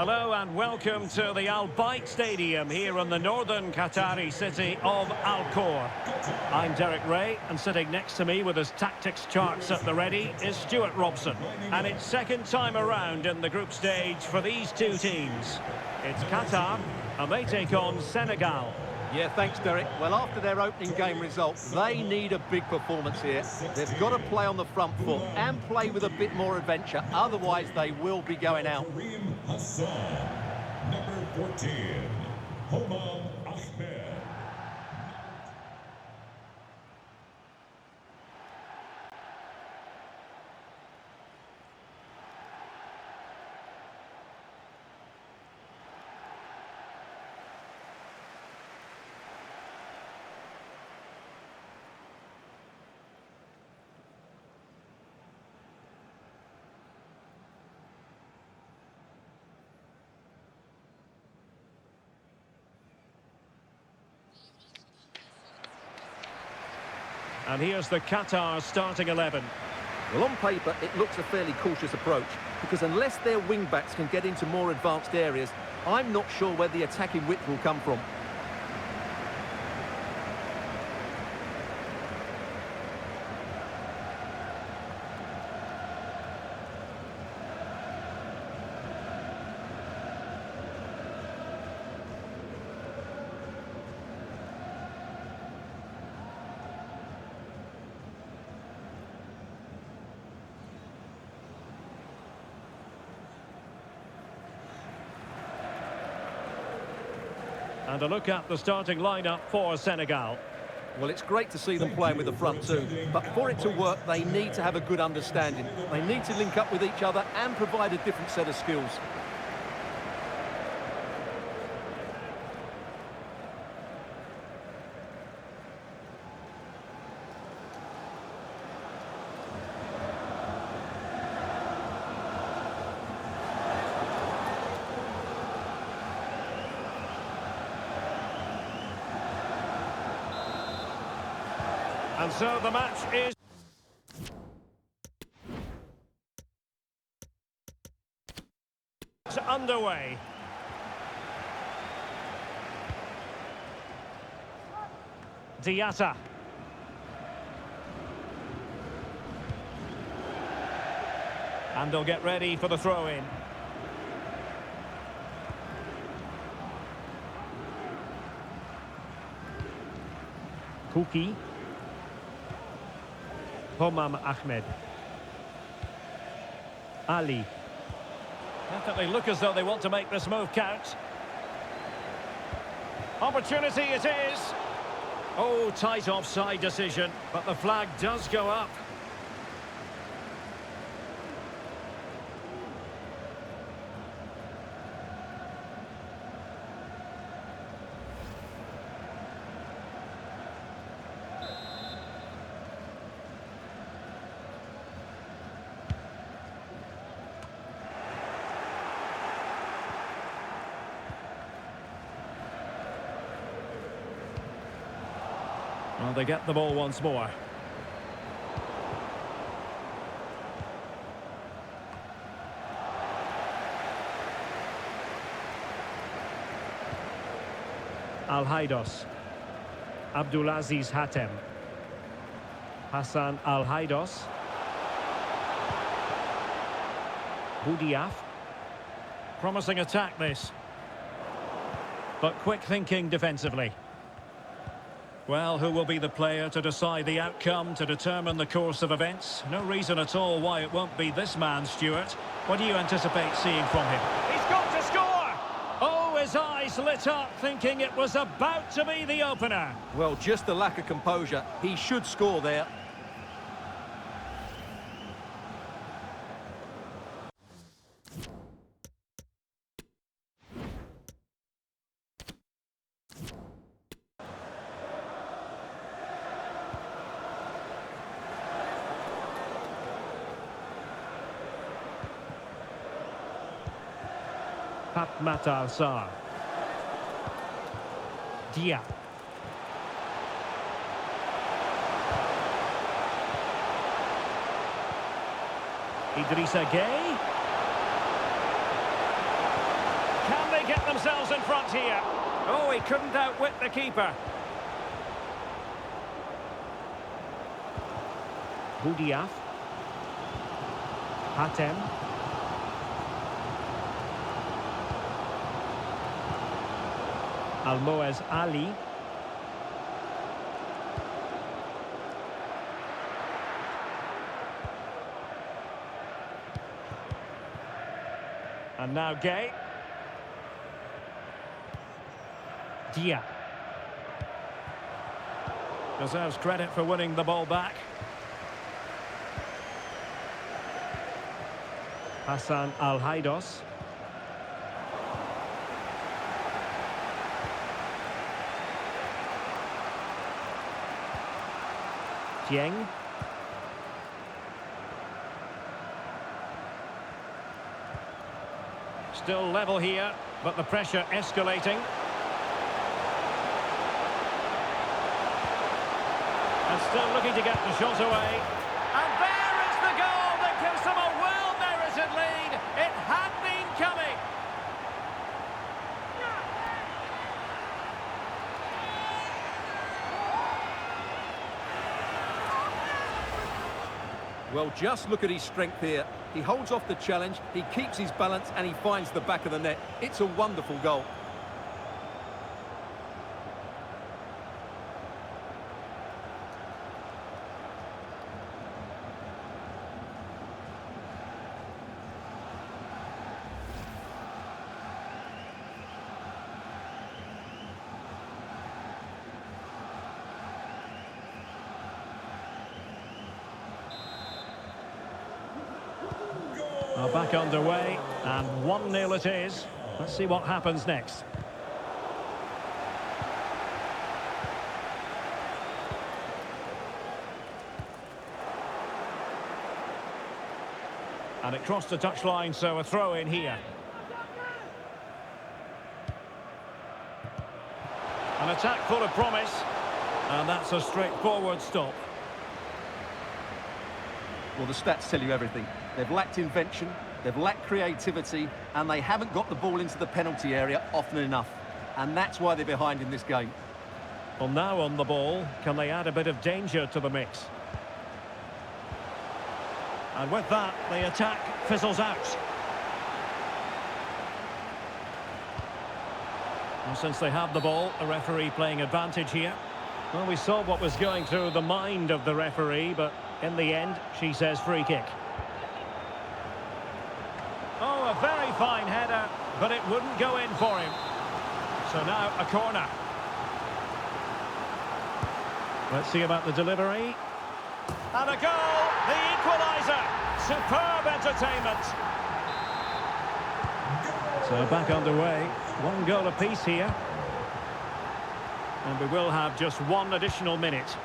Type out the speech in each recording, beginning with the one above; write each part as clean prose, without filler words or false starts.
Hello and welcome to the Al Bayt Stadium here in the northern Qatari city of Al Khor. I'm Derek Ray, and sitting next to me with his tactics charts at the ready is Stuart Robson. And it's second time around in the group stage for these two teams. It's Qatar, and they take on Senegal. Yeah, thanks, Derek. Well, after their opening game result, they need a big performance here. They've got to play on the front foot and play with a bit more adventure. Otherwise, they will be going out. Number 14, Ahmed. And here's the Qatar starting 11. Well, on paper, it looks a fairly cautious approach, because unless their wing-backs can get into more advanced areas, I'm not sure where the attacking width will come from. And a look at the starting lineup for Senegal. Well, it's great to see them playing with the front two, but for it to work, they need to have a good understanding. They need to link up with each other and provide a different set of skills. And so the match is underway. Diatta. And they'll get ready for the throw-in. Kuki. Ahmed. Ali. Definitely look as though they want to make this move count. Opportunity it is. Oh, tight offside decision, but the flag does go up. Well, they get the ball once more. Al-Haidos. Abdulaziz Hatem. Hassan Al-Haidos. Boudiaf. Promising attack this. But quick thinking defensively. Well, who will be the player to decide the outcome, to determine the course of events? No reason at all why it won't be this man, Stuart. What do you anticipate seeing from him? He's got to score! Oh, his eyes lit up, thinking it was about to be the opener. Well, just the lack of composure. He should score there. Pape Matar Sarr. Diop. Idrissa Gueye. they get themselves in front here. Oh, he couldn't outwit the keeper. Boudiaf. Hatem. Almoez Ali. And now Gay. Dia. Deserves credit for winning the ball back. Hassan Al-Haidos. Dieng. Still level here, but the pressure escalating. And still looking to get the shot away. And there is the goal that gives them a well-merited lead. It had been coming. Well, just look at his strength here. He holds off the challenge, he keeps his balance, and he finds the back of the net. It's a wonderful goal. Back underway, and 1-0 it is. Let's see what happens next. And it crossed the touchline, so a throw in here. An attack full of promise, and that's a straightforward stop. Well, the stats tell you everything. They've lacked invention, they've lacked creativity, and they haven't got the ball into the penalty area often enough. And that's why they're behind in this game. Well, now on the ball, can they add a bit of danger to the mix? And with that, the attack fizzles out. And since they have the ball, the referee playing advantage here. Well, we saw what was going through the mind of the referee, but in the end, she says free kick. Oh, a very fine header, but it wouldn't go in for him. So now a corner. Let's see about the delivery. And a goal, the equaliser. Superb entertainment. So back underway. 1 goal apiece here. And we will have just 1 additional minute.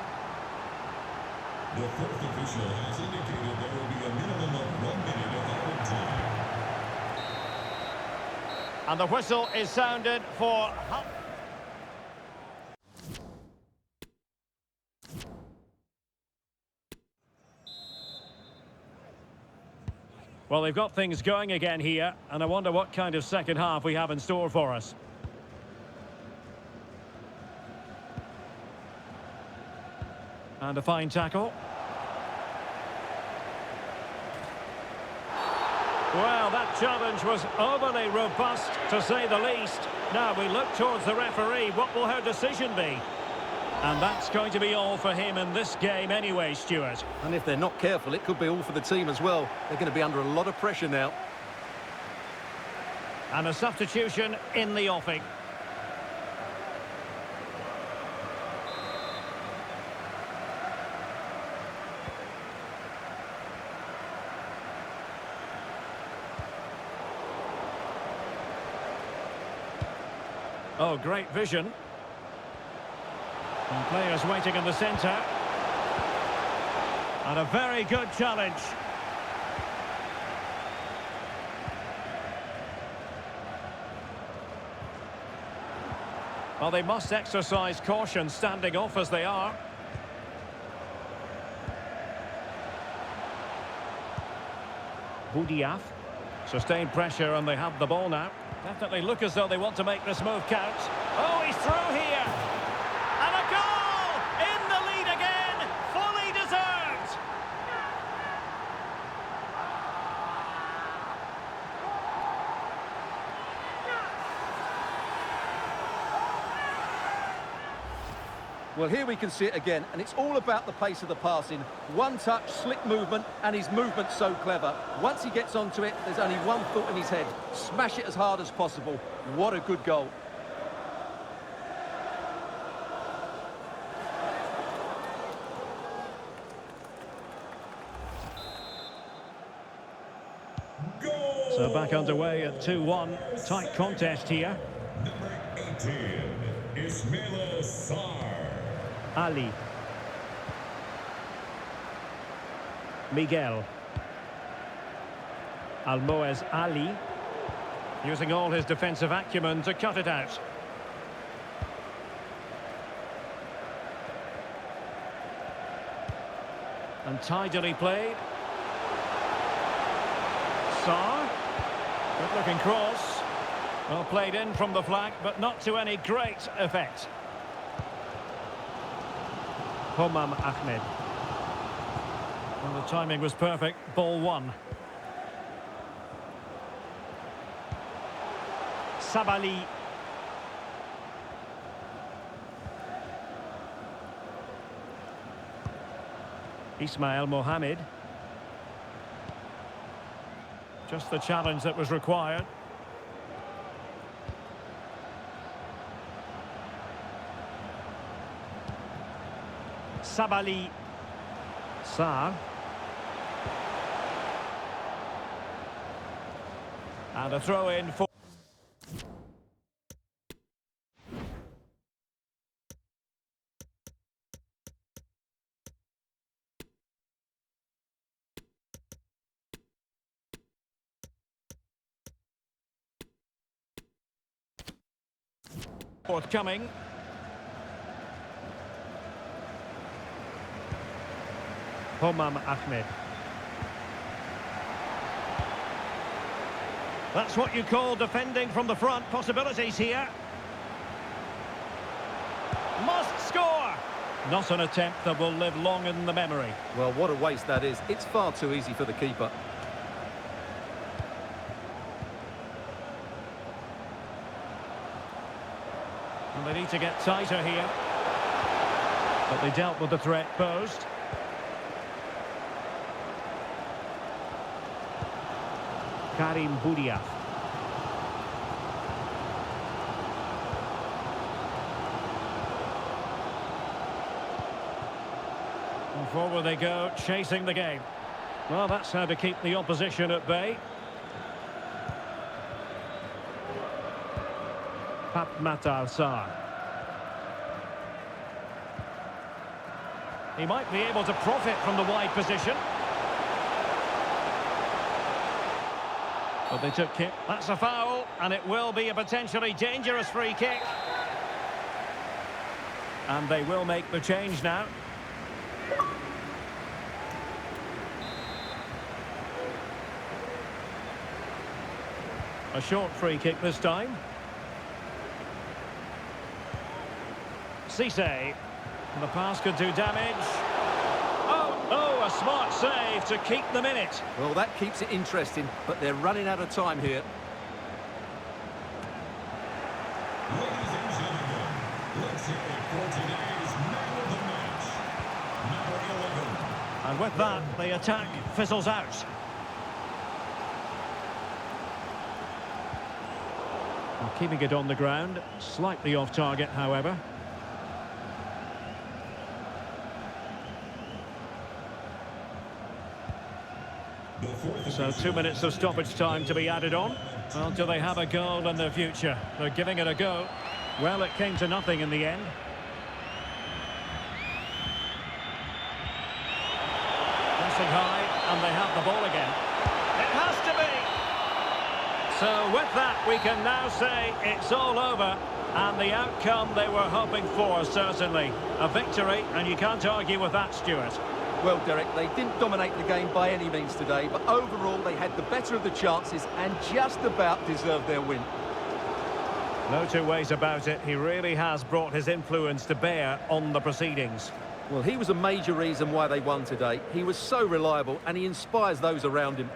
The fourth official has indicated there will be a minimum of 1 minute of added time. And the whistle is sounded for... Well, they've got things going again here, and I wonder what kind of second half we have in store for us. And a fine tackle. Well, that challenge was overly robust, to say the least. Now we look towards the referee. What will her decision be? And that's going to be all for him in this game anyway, Stuart. And if they're not careful, it could be all for the team as well. They're going to be under a lot of pressure now. And a substitution in the offing. Oh, great vision. And players waiting in the centre. And a very good challenge. Well, they must exercise caution standing off as they are. Boudiaf. Sustained pressure and they have the ball now. Definitely look as though they want to make this move count. Oh, he's through here. And a goal! In the lead again! Fully deserved! Well, here we can see it again, and it's all about the pace of the passing. One touch, slick movement, and his movement's so clever. Once he gets onto it, there's only one thought in his head. Smash it as hard as possible. What a good goal. Goal! So back underway at 2-1. Tight contest here. Number 18, Pape Sarr. Ali. Miguel. Almoez Ali. Using all his defensive acumen to cut it out. And tidily played. Sarr. Good looking cross. Well played in from the flank, but not to any great effect. Homam Ahmed. Well, the timing was perfect. Ball one. Sabali. Ismail Mohamed. Just the challenge that was required. Sabali. Sarr. And a throw in for... Forthcoming. Homam Ahmed. That's what you call defending from the front. Possibilities here. Must score! Not an attempt that will live long in the memory. Well, what a waste that is. It's far too easy for the keeper. And they need to get tighter here. But they dealt with the threat posed. Karim Boudiaf. And forward they go, chasing the game. Well, that's how to keep the opposition at bay. Pape Matar Sarr. He might be able to profit from the wide position. But they took it. That's a foul, and it will be a potentially dangerous free kick. And they will make the change now. A short free kick this time. Cisse. The pass could do damage. Oh, a smart save to keep them in it. Well, that keeps it interesting, but they're running out of time here. Ladies and gentlemen, let's hear it for today's man of the match, number 11. And with that, the attack fizzles out. And keeping it on the ground, slightly off target, however. So 2 minutes of stoppage time to be added on. Well, do they have a goal in their future? They're giving it a go. Well, it came to nothing in the end. Pressing high, and they have the ball again. It has to be! So with that, we can now say it's all over. And the outcome they were hoping for, certainly. A victory, and you can't argue with that, Stuart. Well, Derek, they didn't dominate the game by any means today, but overall they had the better of the chances and just about deserved their win. No two ways about it. He really has brought his influence to bear on the proceedings. Well, he was a major reason why they won today. He was so reliable and he inspires those around him.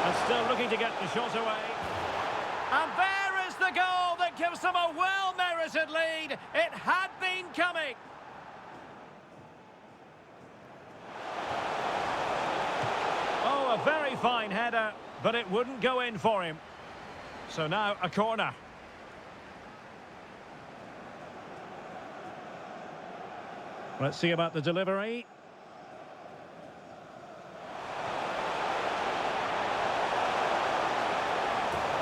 And still looking to get the shot away. And there is the goal that gives them a well-merited lead. It had been coming. Oh, a very fine header, but it wouldn't go in for him. So now a corner. Let's see about the delivery.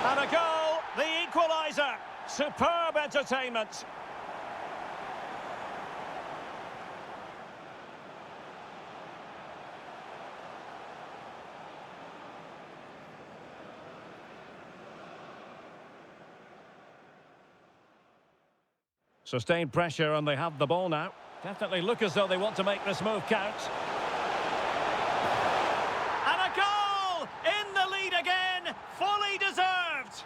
And a goal, the equaliser. Superb entertainment. Sustained pressure and they have the ball now. Definitely look as though they want to make this move count. And a goal! In the lead again, fully deserved.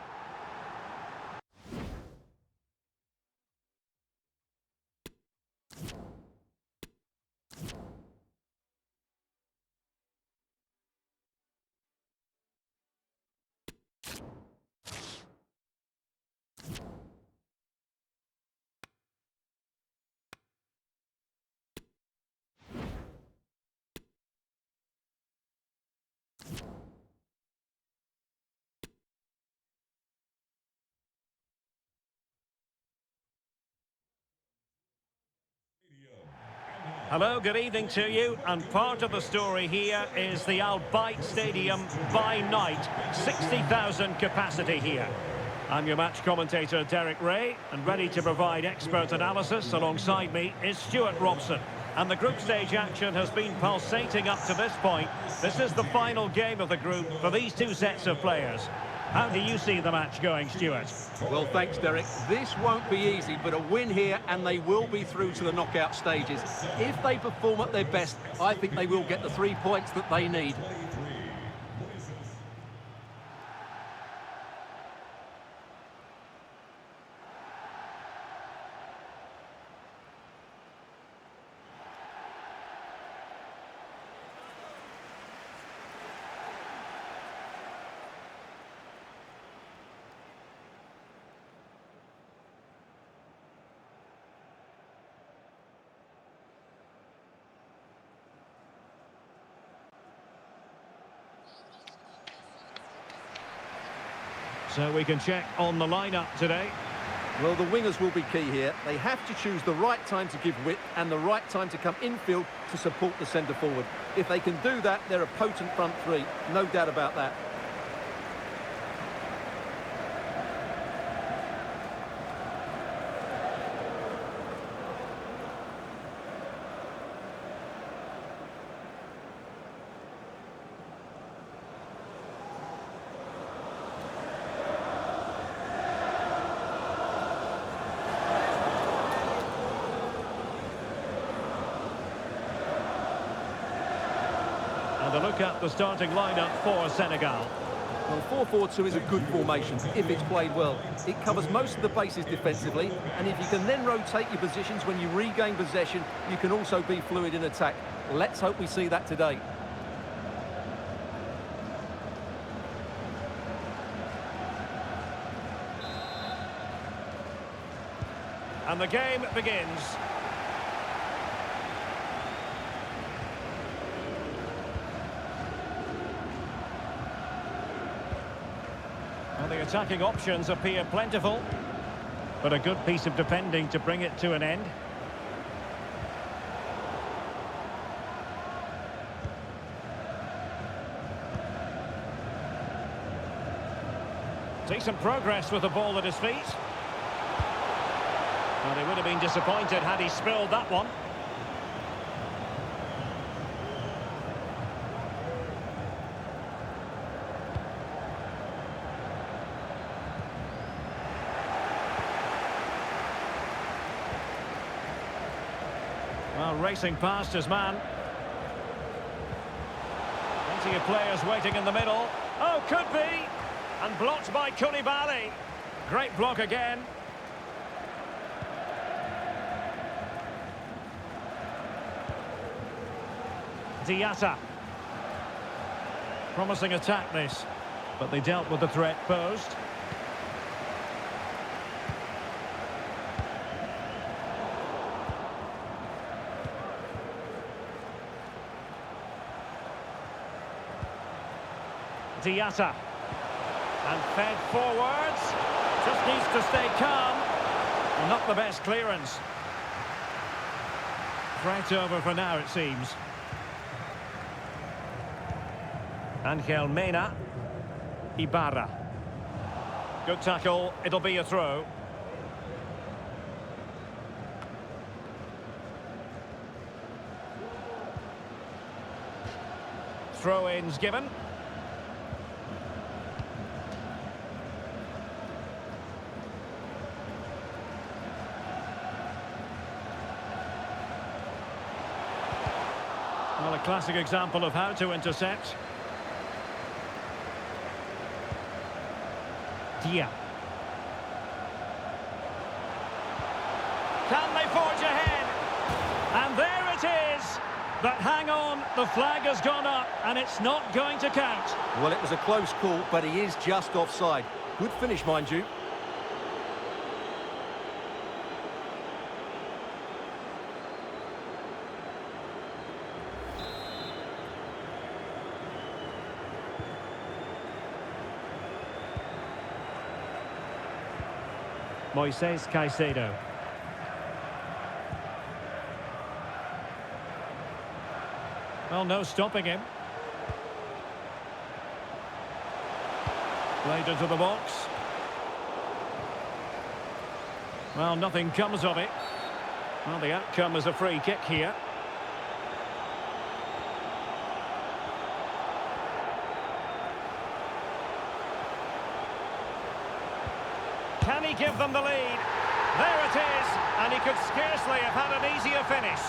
Hello, good evening to you, and part of the story here is the Al Bayt Stadium by night. 60,000 capacity here. I'm your match commentator Derek Ray, and ready to provide expert analysis alongside me is Stuart Robson. And the group stage action has been pulsating up to this point. This is the final game of the group for these two sets of players. How do you see the match going, Stuart? Well, thanks, Derek. This won't be easy, but a win here and they will be through to the knockout stages. If they perform at their best, I think they will get the 3 points that they need. So we can check on the lineup today. Well, the wingers will be key here. They have to choose the right time to give width and the right time to come infield to support the centre forward. If they can do that, they're a potent front three. No doubt about that. And a look at the starting lineup for Senegal. Well, 4-4-2 is a good formation if it's played well. It covers most of the bases defensively, and if you can then rotate your positions when you regain possession, you can also be fluid in attack. Let's hope we see that today. And the game begins. Well, the attacking options appear plentiful, but a good piece of defending to bring it to an end. Decent progress with the ball at his feet. Well, he would have been disappointed had he spilled that one. Well, racing past his man. Plenty of players waiting in the middle. Oh, could be! And blocked by Koulibaly. Great block again. Diatta. Promising attack this, but they dealt with the threat posed. Diatta. And fed forwards. Just needs to stay calm. Not the best clearance. Threat over for now, it seems. Angel Mena. Ibarra. Good tackle. It'll be a throw. Throw-ins given. Well, a classic example of how to intercept. Dia. Can they forge ahead? And there it is! But hang on, the flag has gone up and it's not going to count. Well, it was a close call, but he is just offside. Good finish, mind you. Moises Caicedo. Well, no stopping him. Played into the box. Well, nothing comes of it. Well, the outcome is a free kick here. Can he give them the lead? There it is, and he could scarcely have had an easier finish.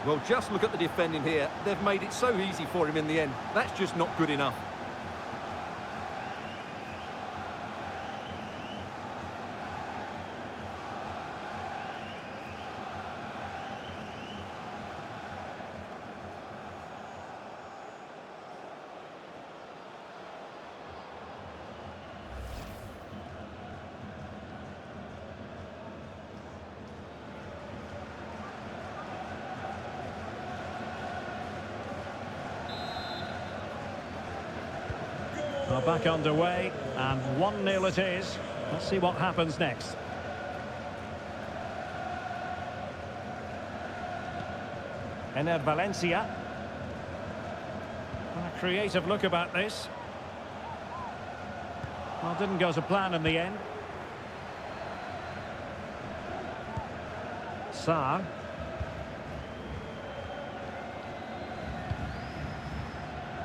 Well, just look at the defending here. They've made it so easy for him in the end. That's just not good enough. Well, back underway, and 1-0 it is. Let's see what happens next. Ener Valencia. Well, a creative look about this. Well, didn't go to plan in the end. Sarr.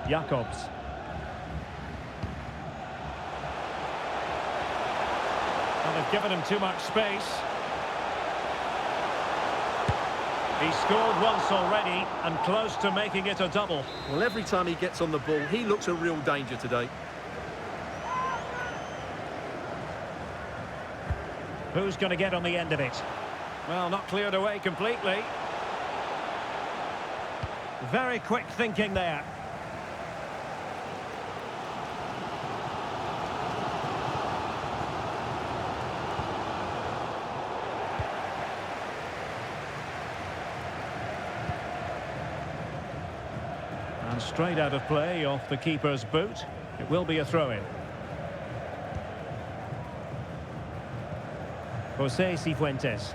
Jacobs. Well, they've given him too much space. He scored once already and close to making it a double. Well, every time he gets on the ball, he looks a real danger today. Who's going to get on the end of it? Well, not cleared away completely. Very quick thinking there. And straight out of play off the keeper's boot. It will be a throw-in. José Cifuentes.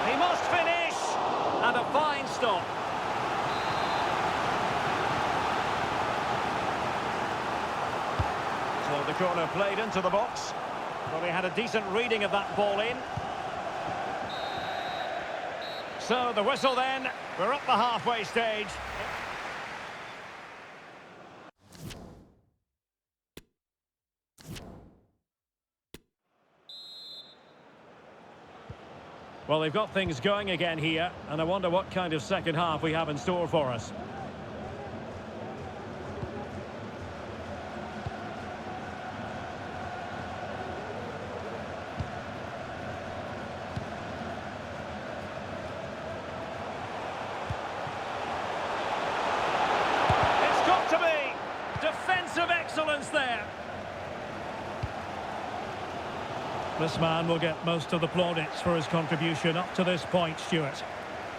He must finish! And a fine stop. So the corner played into the box. Well, he had a decent reading of that ball in. So the whistle then, we're up the halfway stage. Well, they've got things going again here, and I wonder what kind of second half we have in store for us. It's got to be defensive excellence there. This man will get most of the plaudits for his contribution up to this point, Stuart.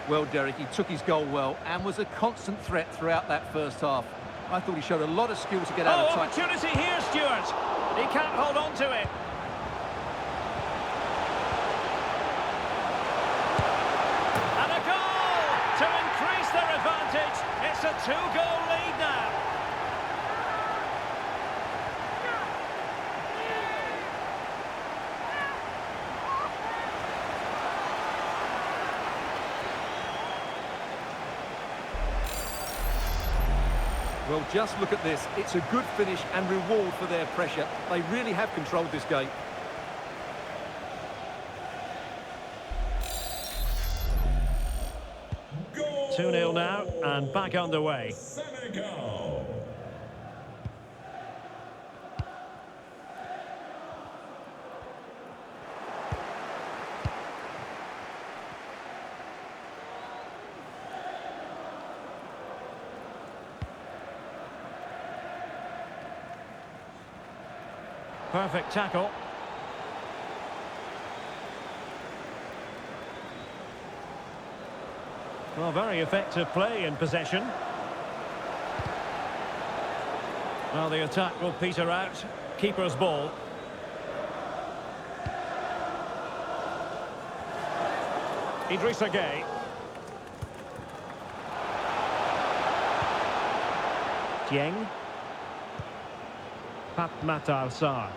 Well, Derek, he took his goal well and was a constant threat throughout that first half. I thought he showed a lot of skill to get out of tight. Opportunity here, Stuart. He can't hold on to it. And a goal to increase their advantage. It's a two-goal lead now. Well, just look at this. It's a good finish and reward for their pressure. They really have controlled this game. Goal! 2-0 now, and back underway. Senegal. Perfect tackle. Well, very effective play in possession. Well, the attack will peter out. Keeper's ball. Idrissa Gueye. Dieng. Pape Matar Sarr.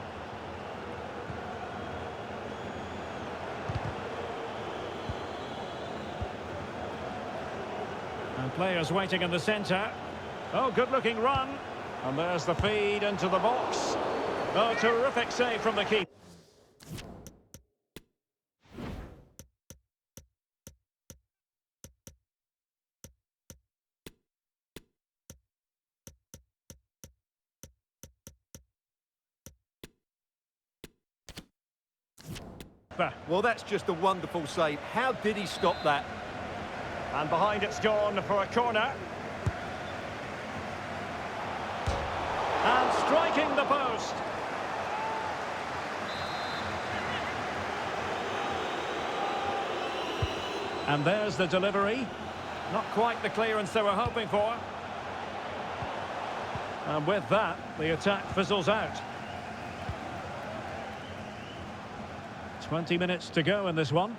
And players waiting in the centre. Oh, good-looking run. And there's the feed into the box. Oh, terrific save from the keeper. Well, that's just a wonderful save. How did he stop that? And behind it's gone for a corner. And striking the post. And there's the delivery. Not quite the clearance they were hoping for. And with that, the attack fizzles out. 20 minutes to go in this one.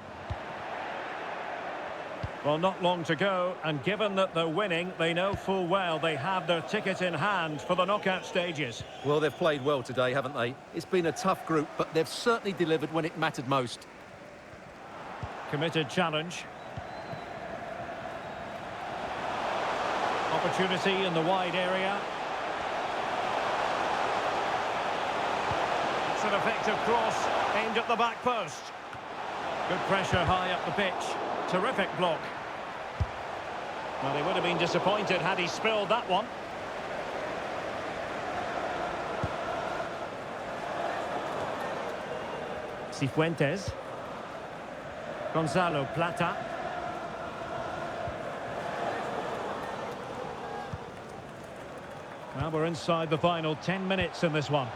Well, not long to go, and given that they're winning, they know full well they have their ticket in hand for the knockout stages. Well, they've played well today, haven't they? It's been a tough group, but they've certainly delivered when it mattered most. Committed challenge. Opportunity in the wide area. It's an effective cross aimed at the back post. Good pressure high up the pitch. Terrific block. Well, he would have been disappointed had he spilled that one. Cifuentes. Gonzalo Plata. Well, we're inside the final 10 minutes in this one.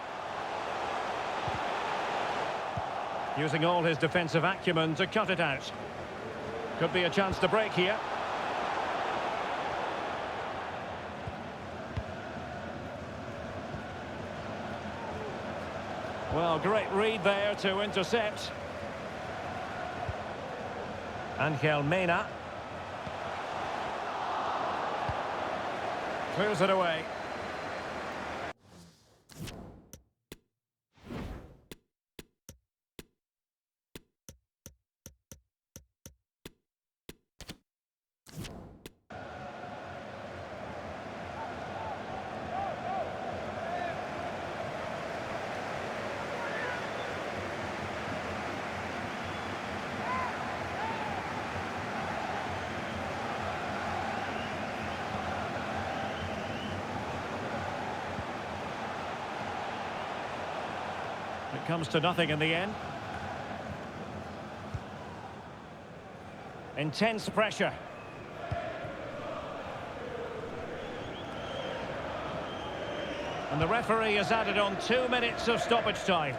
Using all his defensive acumen to cut it out. Could be a chance to break here. Well, great read there to intercept. Angel Mena. Clears it away. It comes to nothing in the end. Intense pressure. And the referee has added on 2 minutes of stoppage time.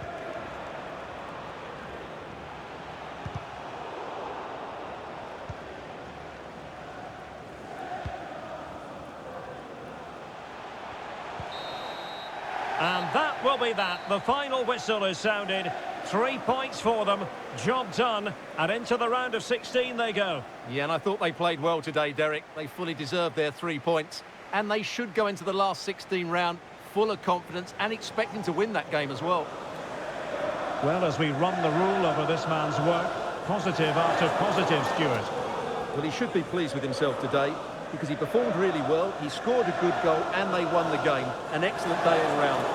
And that will be that. The final whistle is sounded. 3 points for them. Job done. And into the round of 16 they go. Yeah, and I thought they played well today, Derek. They fully deserved their 3 points. And they should go into the last 16 round full of confidence and expecting to win that game as well. Well, as we run the rule over this man's work, positive after positive, Stuart. Well, he should be pleased with himself today because he performed really well, he scored a good goal and they won the game. An excellent day all round.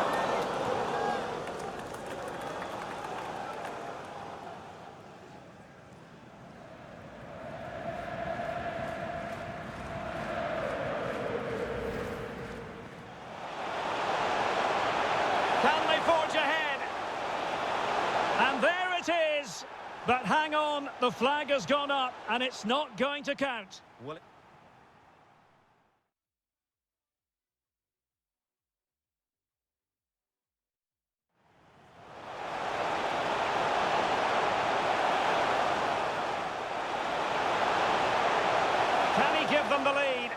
Can they forge ahead? And there it is. But hang on, the flag has gone up and it's not going to count. Well, Can he give them the lead?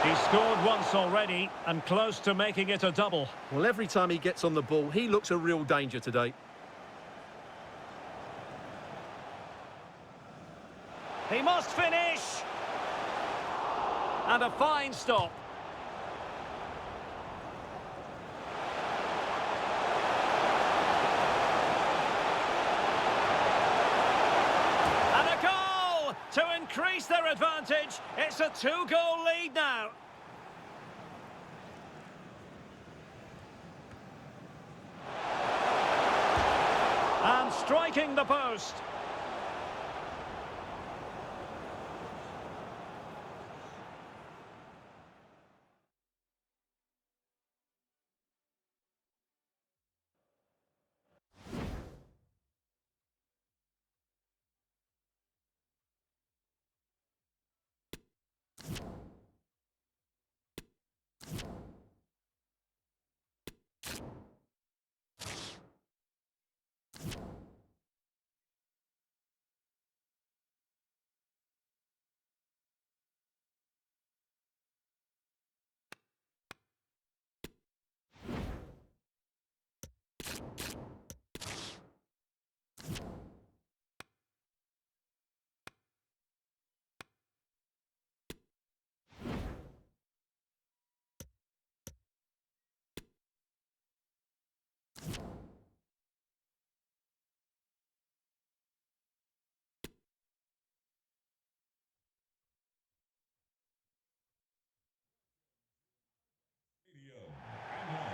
He scored once already and close to making it a double. Well, every time he gets on the ball, he looks a real danger today. He must finish. And a fine stop. And a goal to increase their advantage. It's a 2-goal lead now. And striking the post.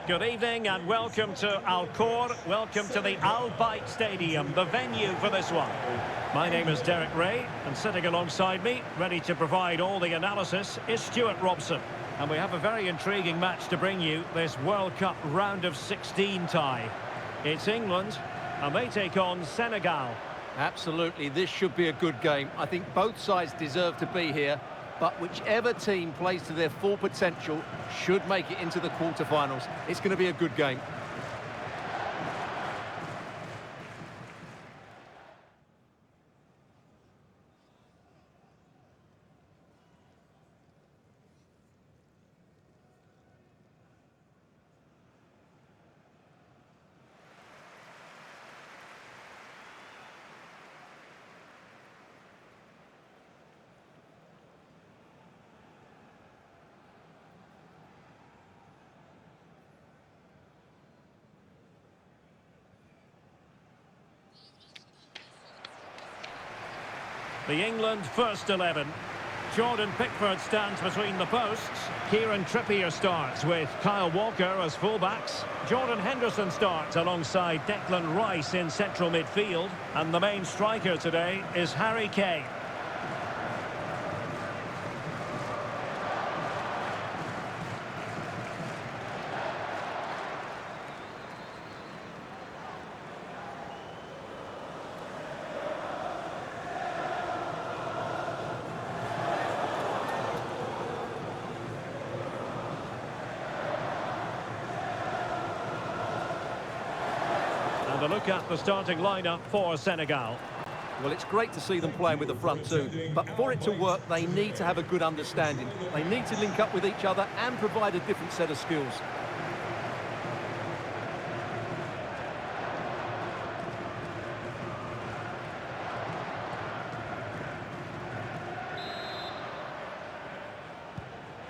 Good evening and welcome to Al Khor. Welcome to the Al Bayt Stadium, the venue for this one. My name is Derek Ray, and sitting alongside me, ready to provide all the analysis, is Stuart Robson. And we have a very intriguing match to bring you, this World Cup round of 16 tie. It's England, and they take on Senegal. Absolutely, this should be a good game. I think both sides deserve to be here, but whichever team plays to their full potential should make it into the quarterfinals. It's going to be a good game. The England first 11. Jordan Pickford stands between the posts. Kieran Trippier starts with Kyle Walker as fullbacks. Jordan Henderson starts alongside Declan Rice in central midfield. And the main striker today is Harry Kane. And a look at the starting lineup for Senegal. Well, it's great to see them playing with the front two, but for it to work, they need to have a good understanding. They need to link up with each other and provide a different set of skills.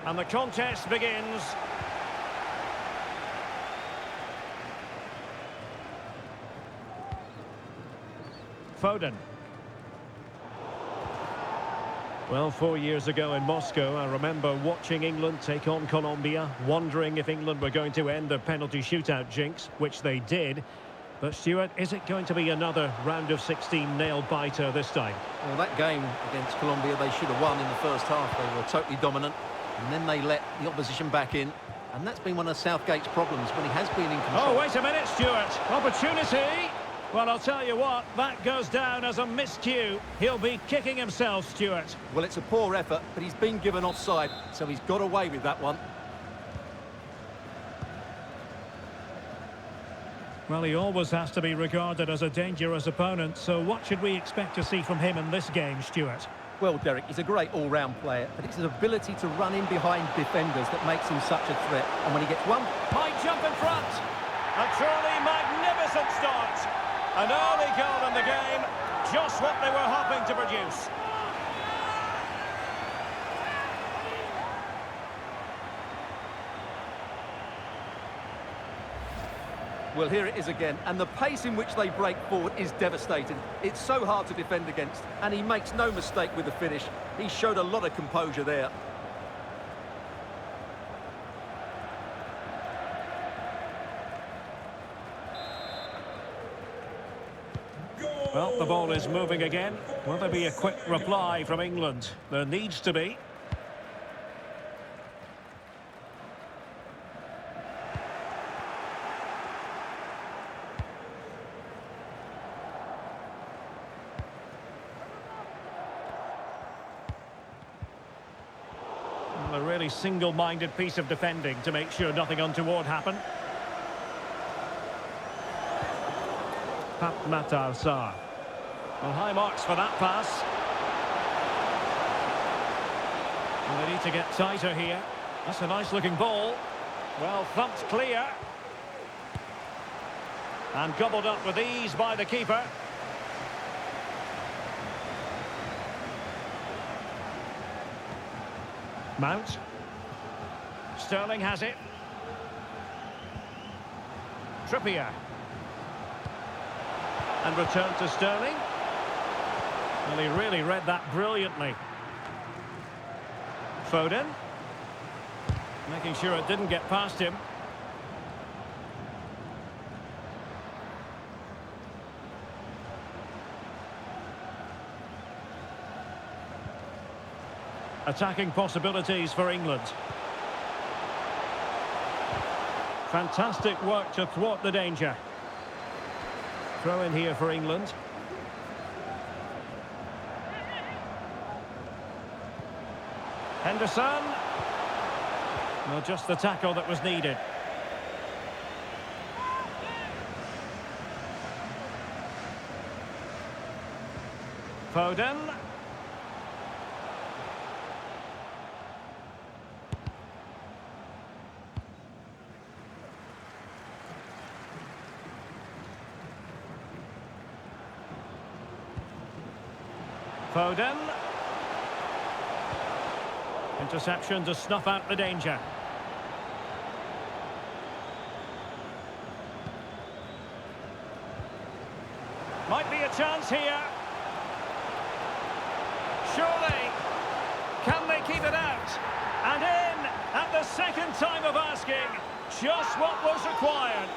And the contest begins. Foden. Well, 4 years ago in Moscow, I remember watching England take on Colombia, wondering if England were going to end the penalty shootout jinx, which they did. But Stuart, is it going to be another round of 16 nail-biter this time? Well, that game against Colombia, they should have won in the first half. They were totally dominant, and then they let the opposition back in. And that's been one of Southgate's problems when he has been in control. Oh, wait a minute, Stuart. Opportunity. Well, I'll tell you what, that goes down as a miscue. He'll be kicking himself, Stuart. Well, it's a poor effort, but he's been given offside, so he's got away with that one. Well, he always has to be regarded as a dangerous opponent, so what should we expect to see from him in this game, Stuart? Well, Derek, he's a great all-round player, but it's his ability to run in behind defenders that makes him such a threat. And when he gets one... Might jump in front. A truly magnificent start. An early goal in the game, just what they were hoping to produce. Well, here it is again, and the pace in which they break forward is devastating. It's so hard to defend against, and he makes no mistake with the finish. He showed a lot of composure there. Well, the ball is moving again. Will there be a quick reply from England? There needs to be. A really single-minded piece of defending to make sure nothing untoward happened. Pape Matar Sarr. Well, high marks for that pass. And they need to get tighter here. That's a nice-looking ball. Well, thumped clear. And gobbled up with ease by the keeper. Mount. Sterling has it. Trippier. And return to Sterling. Well, he really read that brilliantly. Foden. Making sure it didn't get past him. Attacking possibilities for England. Fantastic work to thwart the danger. Throw in here for England. Henderson. Well, just the tackle that was needed. Foden. Foden. Interception to snuff out the danger. Might be a chance here. Surely. Can they keep it out? And in at the second time of asking. Just what was required.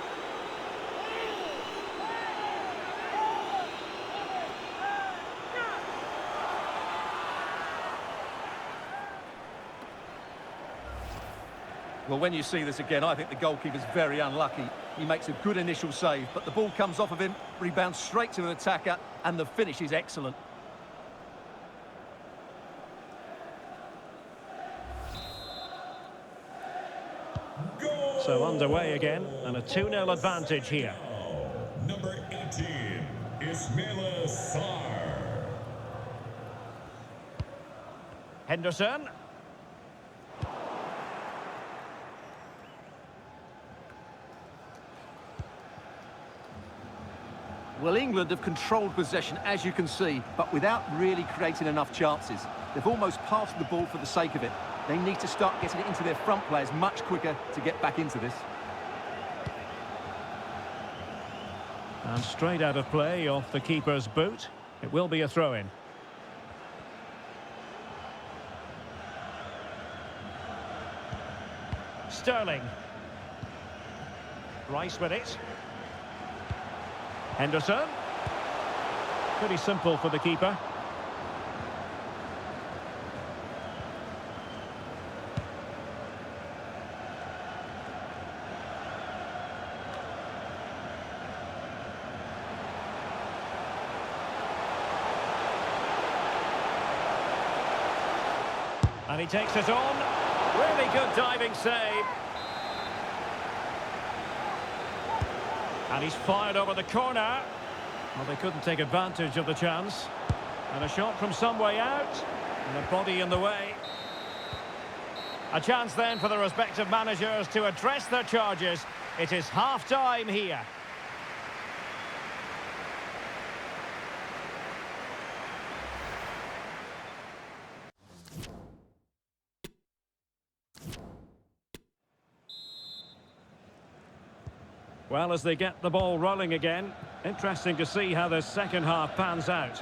Well, when you see this again, I think the goalkeeper's very unlucky. He makes a good initial save, but the ball comes off of him, rebounds straight to an attacker, and the finish is excellent. So underway again, and a 2-0 advantage here. number 18, Ismaila Sarr. Henderson. Well, England have controlled possession, as you can see, but without really creating enough chances. They've almost passed the ball for the sake of it. They need to start getting it into their front players much quicker to get back into this. And straight out of play off the keeper's boot. It will be a throw-in. Sterling. Rice with it. Henderson. Pretty simple for the keeper. And he takes it on. Really good diving save. And he's fired over the corner. Well, they couldn't take advantage of the chance. And a shot from some way out. And a body in the way. A chance then for the respective managers to address their charges. It is half-time here. Well, as they get the ball rolling again, interesting to see how the second half pans out.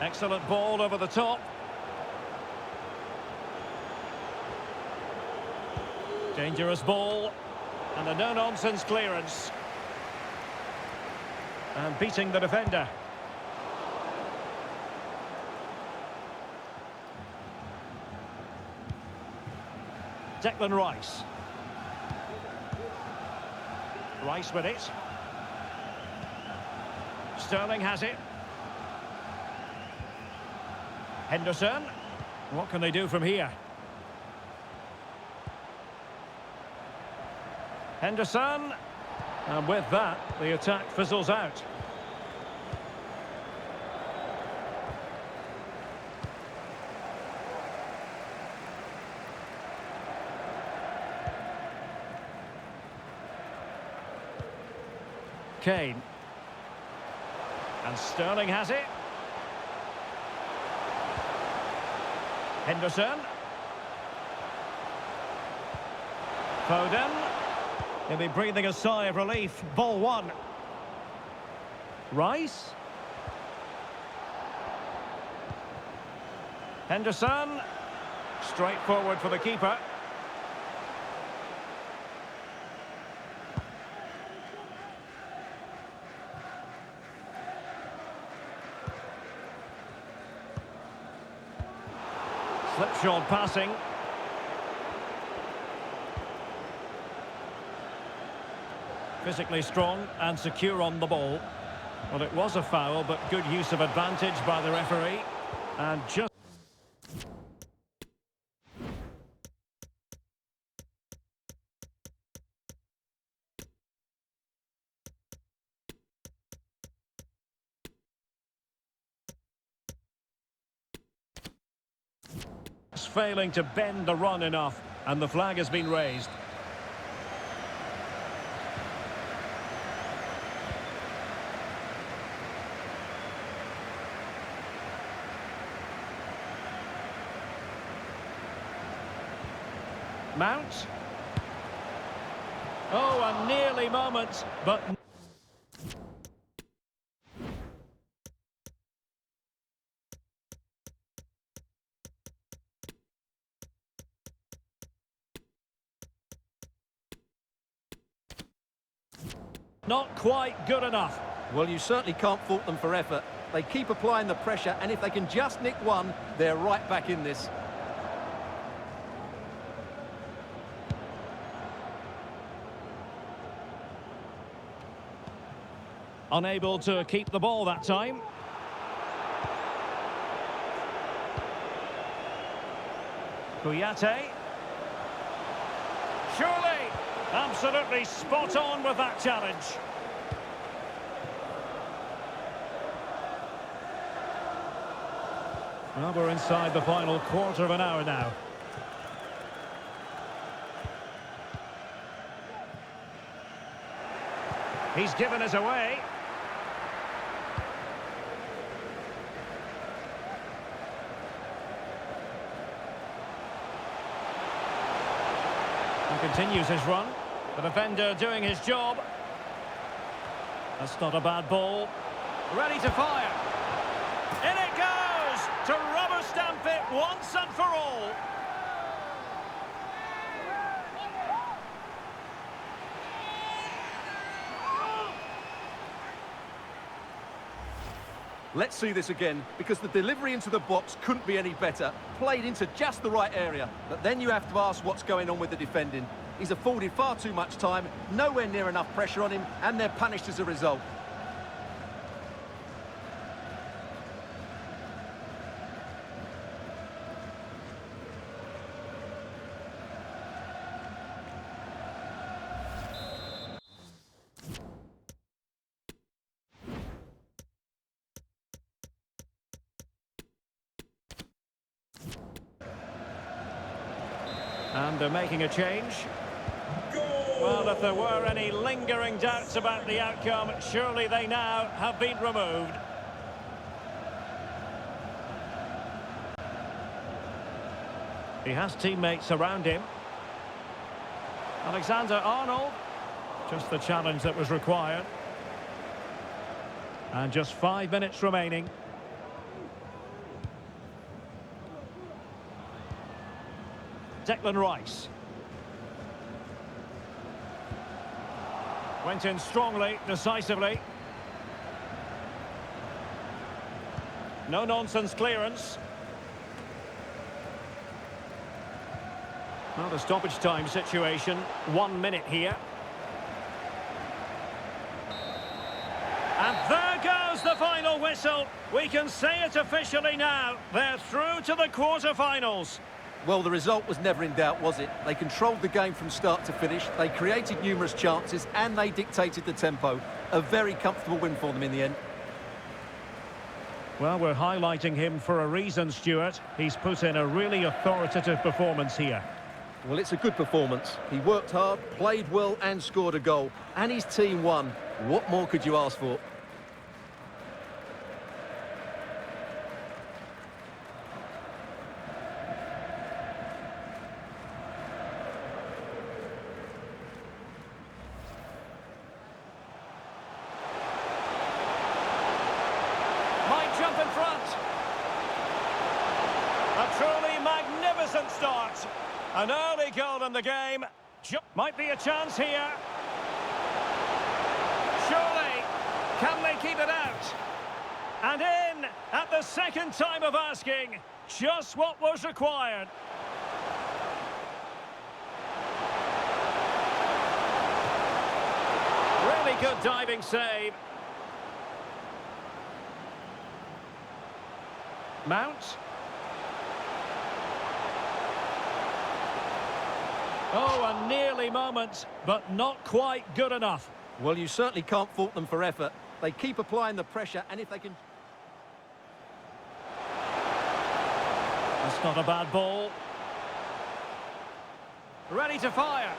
Excellent ball over the top. Dangerous ball. And a no-nonsense clearance. And beating the defender. Declan Rice. Rice with it. Sterling has it. Henderson. What can they do from here? Henderson. And with that, the attack fizzles out. Kane. And Sterling has it. Henderson. Foden. He'll be breathing a sigh of relief. Ball one. Rice. Henderson. Straightforward for the keeper. Slipshod passing. Physically strong and secure on the ball. Well, it was a foul, but good use of advantage by the referee. And just... failing to bend the run enough, and the flag has been raised. Mount. Oh, a nearly moment, but... not quite good enough. Well, you certainly can't fault them for effort. They keep applying the pressure, and if they can just nick one, they're right back in this. Unable to keep the ball that time. Kouyaté. Surely, absolutely spot on with that challenge. Well, we're inside the final quarter of an hour now. He's given us away. He continues his run. The defender doing his job. That's not a bad ball. Ready to fire. In it goes! To rubber stamp it once and for all. Let's see this again, because the delivery into the box couldn't be any better. Played into just the right area. But then you have to ask what's going on with the defending. He's afforded far too much time, nowhere near enough pressure on him, and they're punished as a result. And they're making a change. Well, if there were any lingering doubts about the outcome, surely they now have been removed. He has teammates around him. Alexander-Arnold. Just the challenge that was required. And just 5 minutes remaining. Declan Rice. Went in strongly, decisively. No-nonsense clearance. Well, the stoppage time situation, 1 minute here. And there goes the final whistle. We can say it officially now. They're through to the quarter-finals. Well, the result was never in doubt, was it? They controlled the game from start to finish, they created numerous chances, and they dictated the tempo. A very comfortable win for them in the end. Well, we're highlighting him for a reason, Stuart. He's put in a really authoritative performance here. Well, it's a good performance. He worked hard, played well, and scored a goal. And his team won. What more could you ask for? Jump in front. A truly magnificent start. An early goal in the game. Might be a chance here. Surely. Can they keep it out? And in at the second time of asking. Just what was required. Really good diving save. Mount. Oh, a nearly moment, but not quite good enough. Well, you certainly can't fault them for effort. They keep applying the pressure, and if they can... That's not a bad ball. Ready to fire.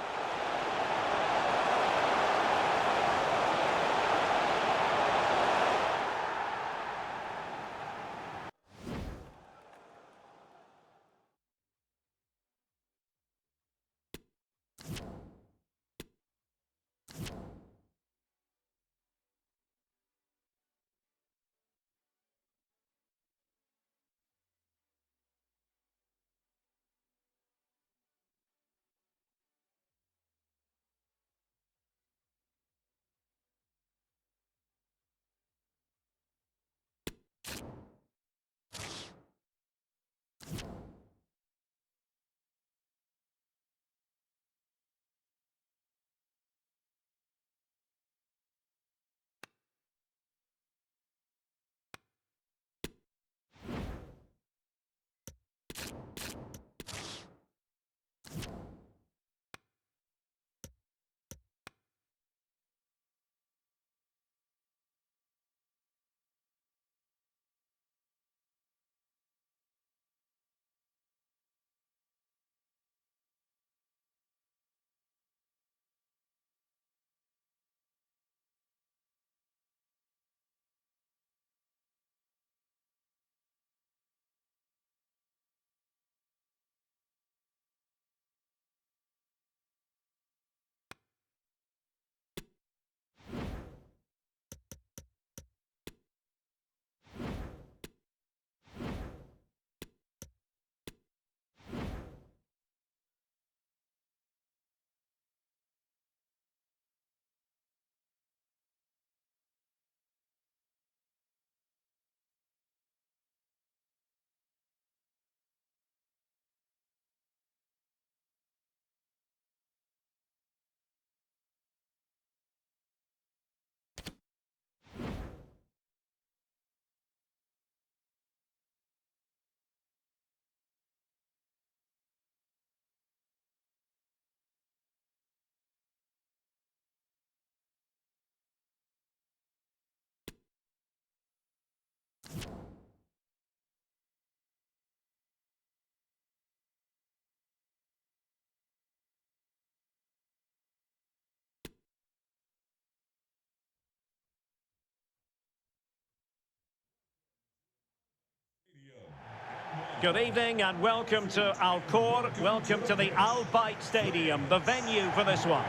Good evening and welcome to Alcor. Welcome to the Al Bayt Stadium, the venue for this one.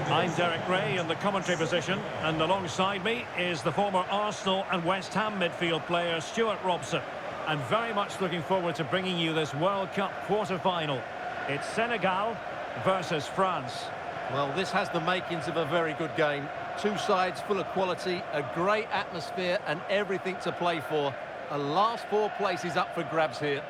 I'm Derek Ray in the commentary position, and alongside me is the former Arsenal and West Ham midfield player Stuart Robson. And very much looking forward to bringing you this World Cup quarter-final. It's Senegal versus France. Well, this has the makings of a very good game. Two sides full of quality, a great atmosphere and everything to play for. A last four places up for grabs here.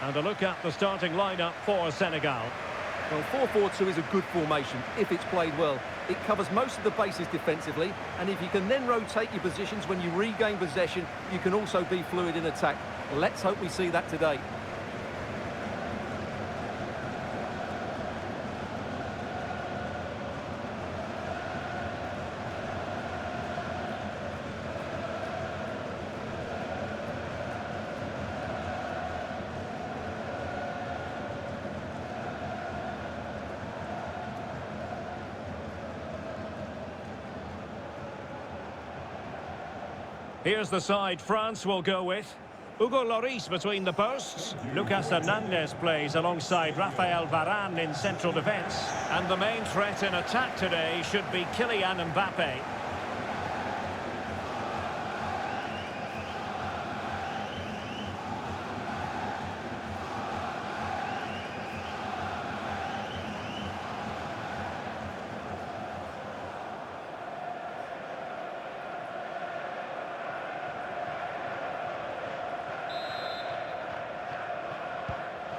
And a look at the starting lineup for Senegal. Well, 4-4-2 is a good formation if it's played well. It covers most of the bases defensively, and if you can then rotate your positions when you regain possession, you can also be fluid in attack. Let's hope we see that today. Here's the side France will go with. Hugo Lloris between the posts. Lucas Hernandez plays alongside Rafael Varane in central defence. And the main threat in attack today should be Kylian Mbappe.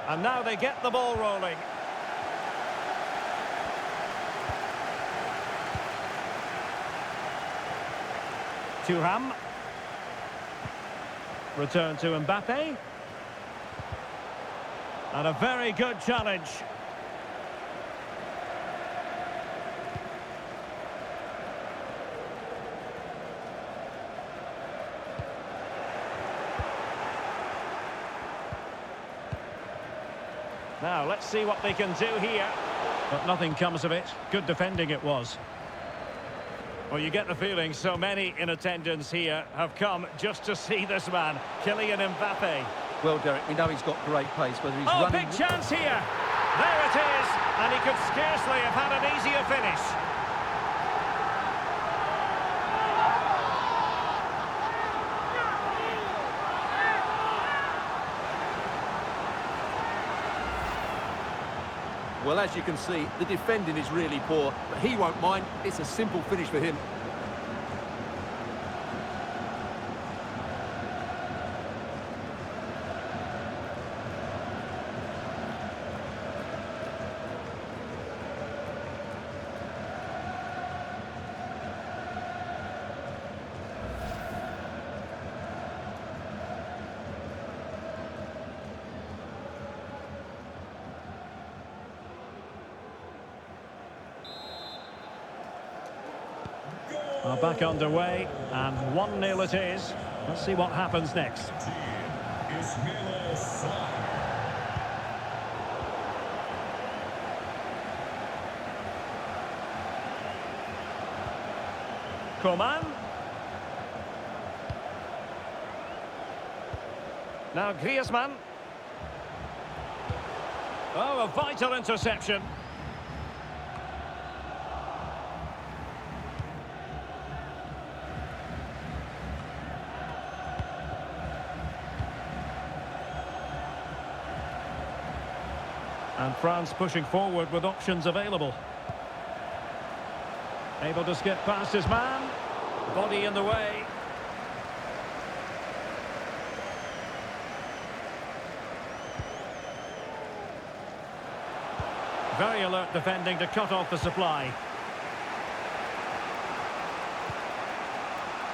And now they get the ball rolling. Thuram. Return to Mbappe. And a very good challenge. Now, let's see what they can do here. But nothing comes of it. Good defending it was. Well, you get the feeling so many in attendance here have come just to see this man, Kylian Mbappe. Well, Derek, we know he's got great pace, whether he's Oh, running... big chance here! There it is! And he could scarcely have had an easier finish. Well, as you can see, the defending is really poor, but he won't mind. It's a simple finish for him. Well, back underway, and 1-0 it is. Let's see what happens next. Coman. Now Griezmann. Oh, a vital interception. And France pushing forward with options available. Able to skip past his man. Body in the way. Very alert defending to cut off the supply.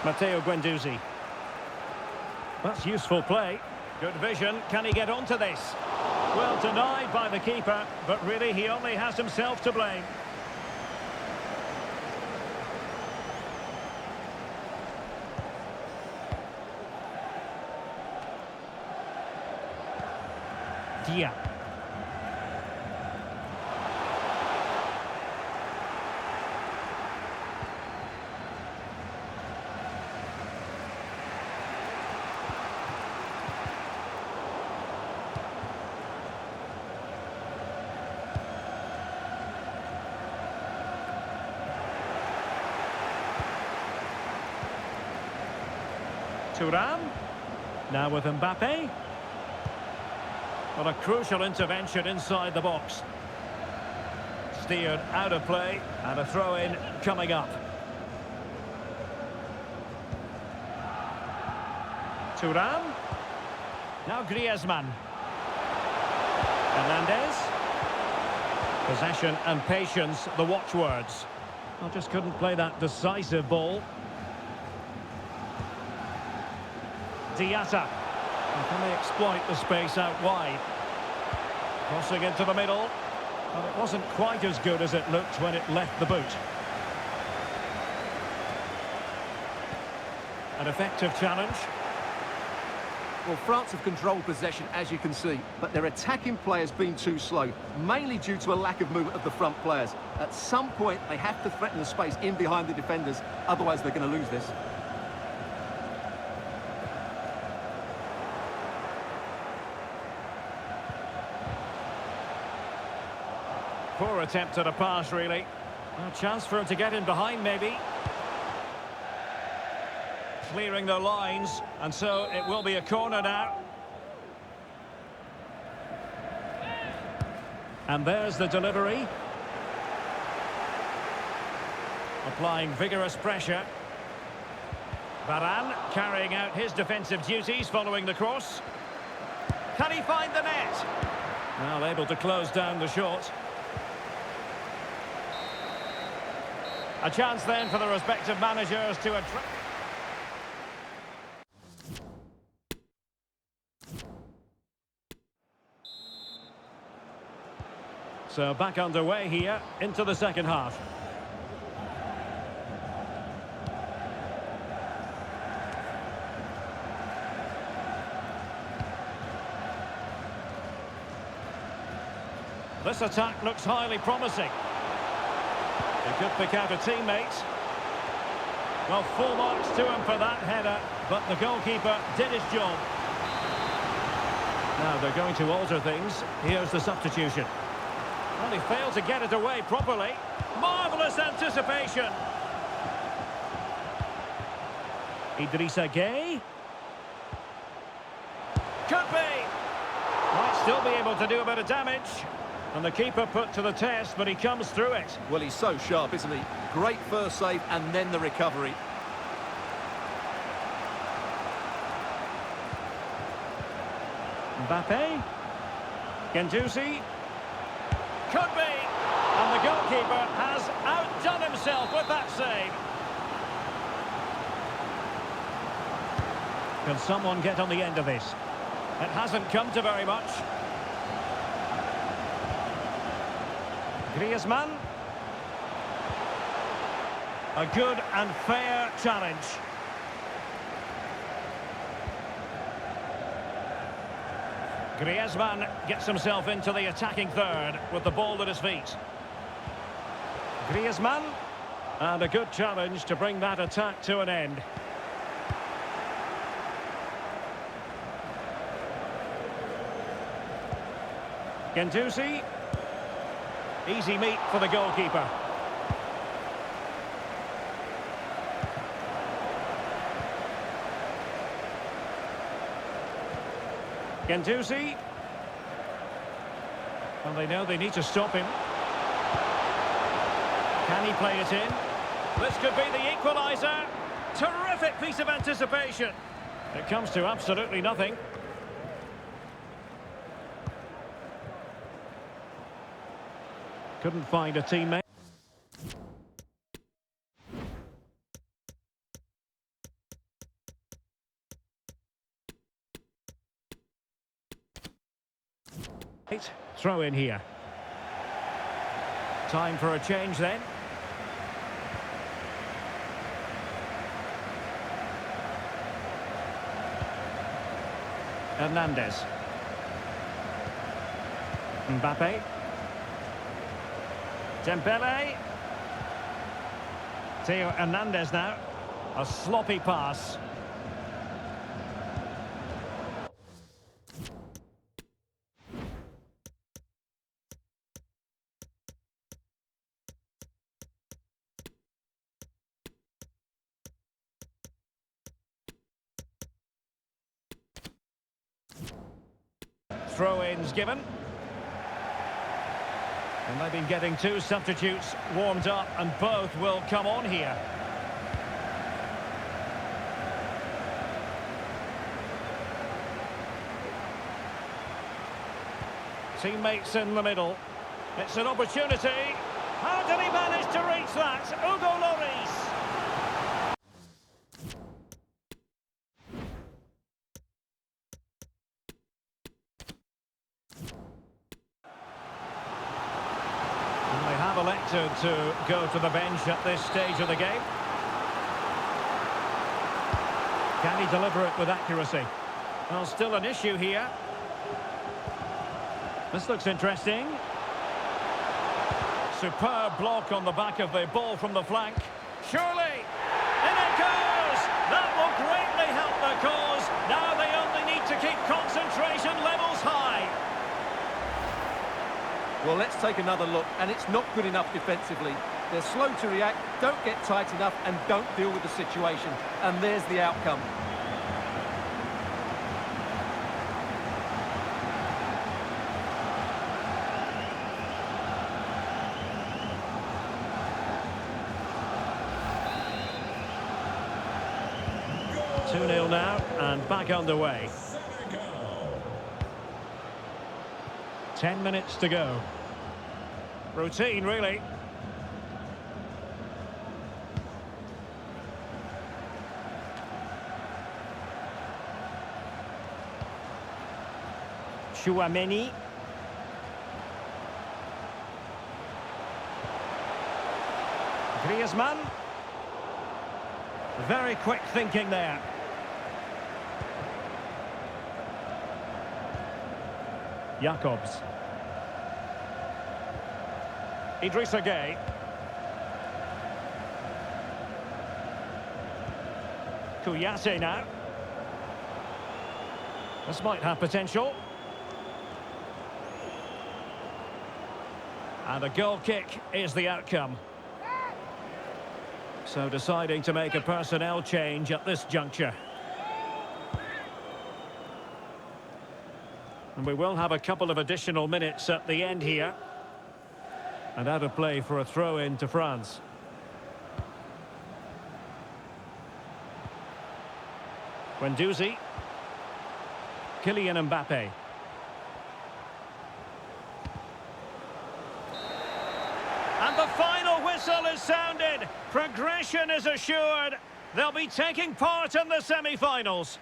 Matteo Guendouzi. That's useful play. Good vision. Can he get onto this? Well denied by the keeper, but really he only has himself to blame. Dia. Thuram. Now with Mbappe. Well, a crucial intervention inside the box. Steered out of play, and a throw-in coming up. Thuram. Now Griezmann. Hernandez. Possession and patience, the watchwords. I just couldn't play that decisive ball. Diatta. Can they exploit the space out wide? Crossing into the middle. But it wasn't quite as good as it looked when it left the boot. An effective challenge. Well, France have controlled possession, as you can see, but their attacking players been too slow, mainly due to a lack of movement of the front players. At some point, they have to threaten the space in behind the defenders, otherwise they're going to lose this. Poor attempt at a pass, really. A chance for him to get in behind, maybe. Clearing the lines, and so it will be a corner now. And there's the delivery. Applying vigorous pressure. Varane carrying out his defensive duties following the cross. Can he find the net? Well, able to close down the shot. A chance then for the respective managers to attract. So back underway here into the second half. This attack looks highly promising. He could pick out a teammate. Well, full marks to him for that header, but the goalkeeper did his job. Now they're going to alter things. Here's the substitution. Well, he failed to get it away properly. Marvellous anticipation. Idrissa Gueye. Could be. Might still be able to do a bit of damage. And the keeper put to the test, but he comes through it. Well, he's so sharp, isn't he? Great first save and then the recovery. Mbappe. Guendouzi. Could be. And the goalkeeper has outdone himself with that save. Can someone get on the end of this? It hasn't come to very much. Griezmann. A good and fair challenge. Griezmann gets himself into the attacking third with the ball at his feet. Griezmann. And a good challenge to bring that attack to an end. Guendouzi. Easy meet for the goalkeeper. Guendouzi. Well, they know they need to stop him. Can he play it in? This could be the equaliser. Terrific piece of anticipation. It comes to absolutely nothing. Couldn't find a teammate. right. Throw in here. Time for a change then. Hernandez. Mbappe. Dembele. Theo Hernandez now. A sloppy pass. Throw-ins given. And they've been getting two substitutes warmed up, and both will come on here. Teammates in the middle. It's an opportunity. How did he manage to reach that? Hugo Lloris. They have elected to go to the bench at this stage of the game. Can he deliver it with accuracy? Well, still an issue here. This looks interesting. Superb block on the back of the ball from the flank. Surely! In it goes! That will greatly help the cause. Now they only need to keep concentration levels high. Well, let's take another look, and it's not good enough defensively. They're slow to react, don't get tight enough, and don't deal with the situation. And there's the outcome. Goal. 2-0 now, and back underway. Senegal. 10 minutes to go. Routine, really. Chouameni. Griezmann. Very quick thinking there. Jacobs. Idrissa Gueye. Kouyaté now. This might have potential. And a goal kick is the outcome. So deciding to make a personnel change at this juncture. And we will have a couple of additional minutes at the end here. And out of play for a throw-in to France. Guendouzi. Kylian Mbappe. And the final whistle is sounded. Progression is assured. They'll be taking part in the semi-finals.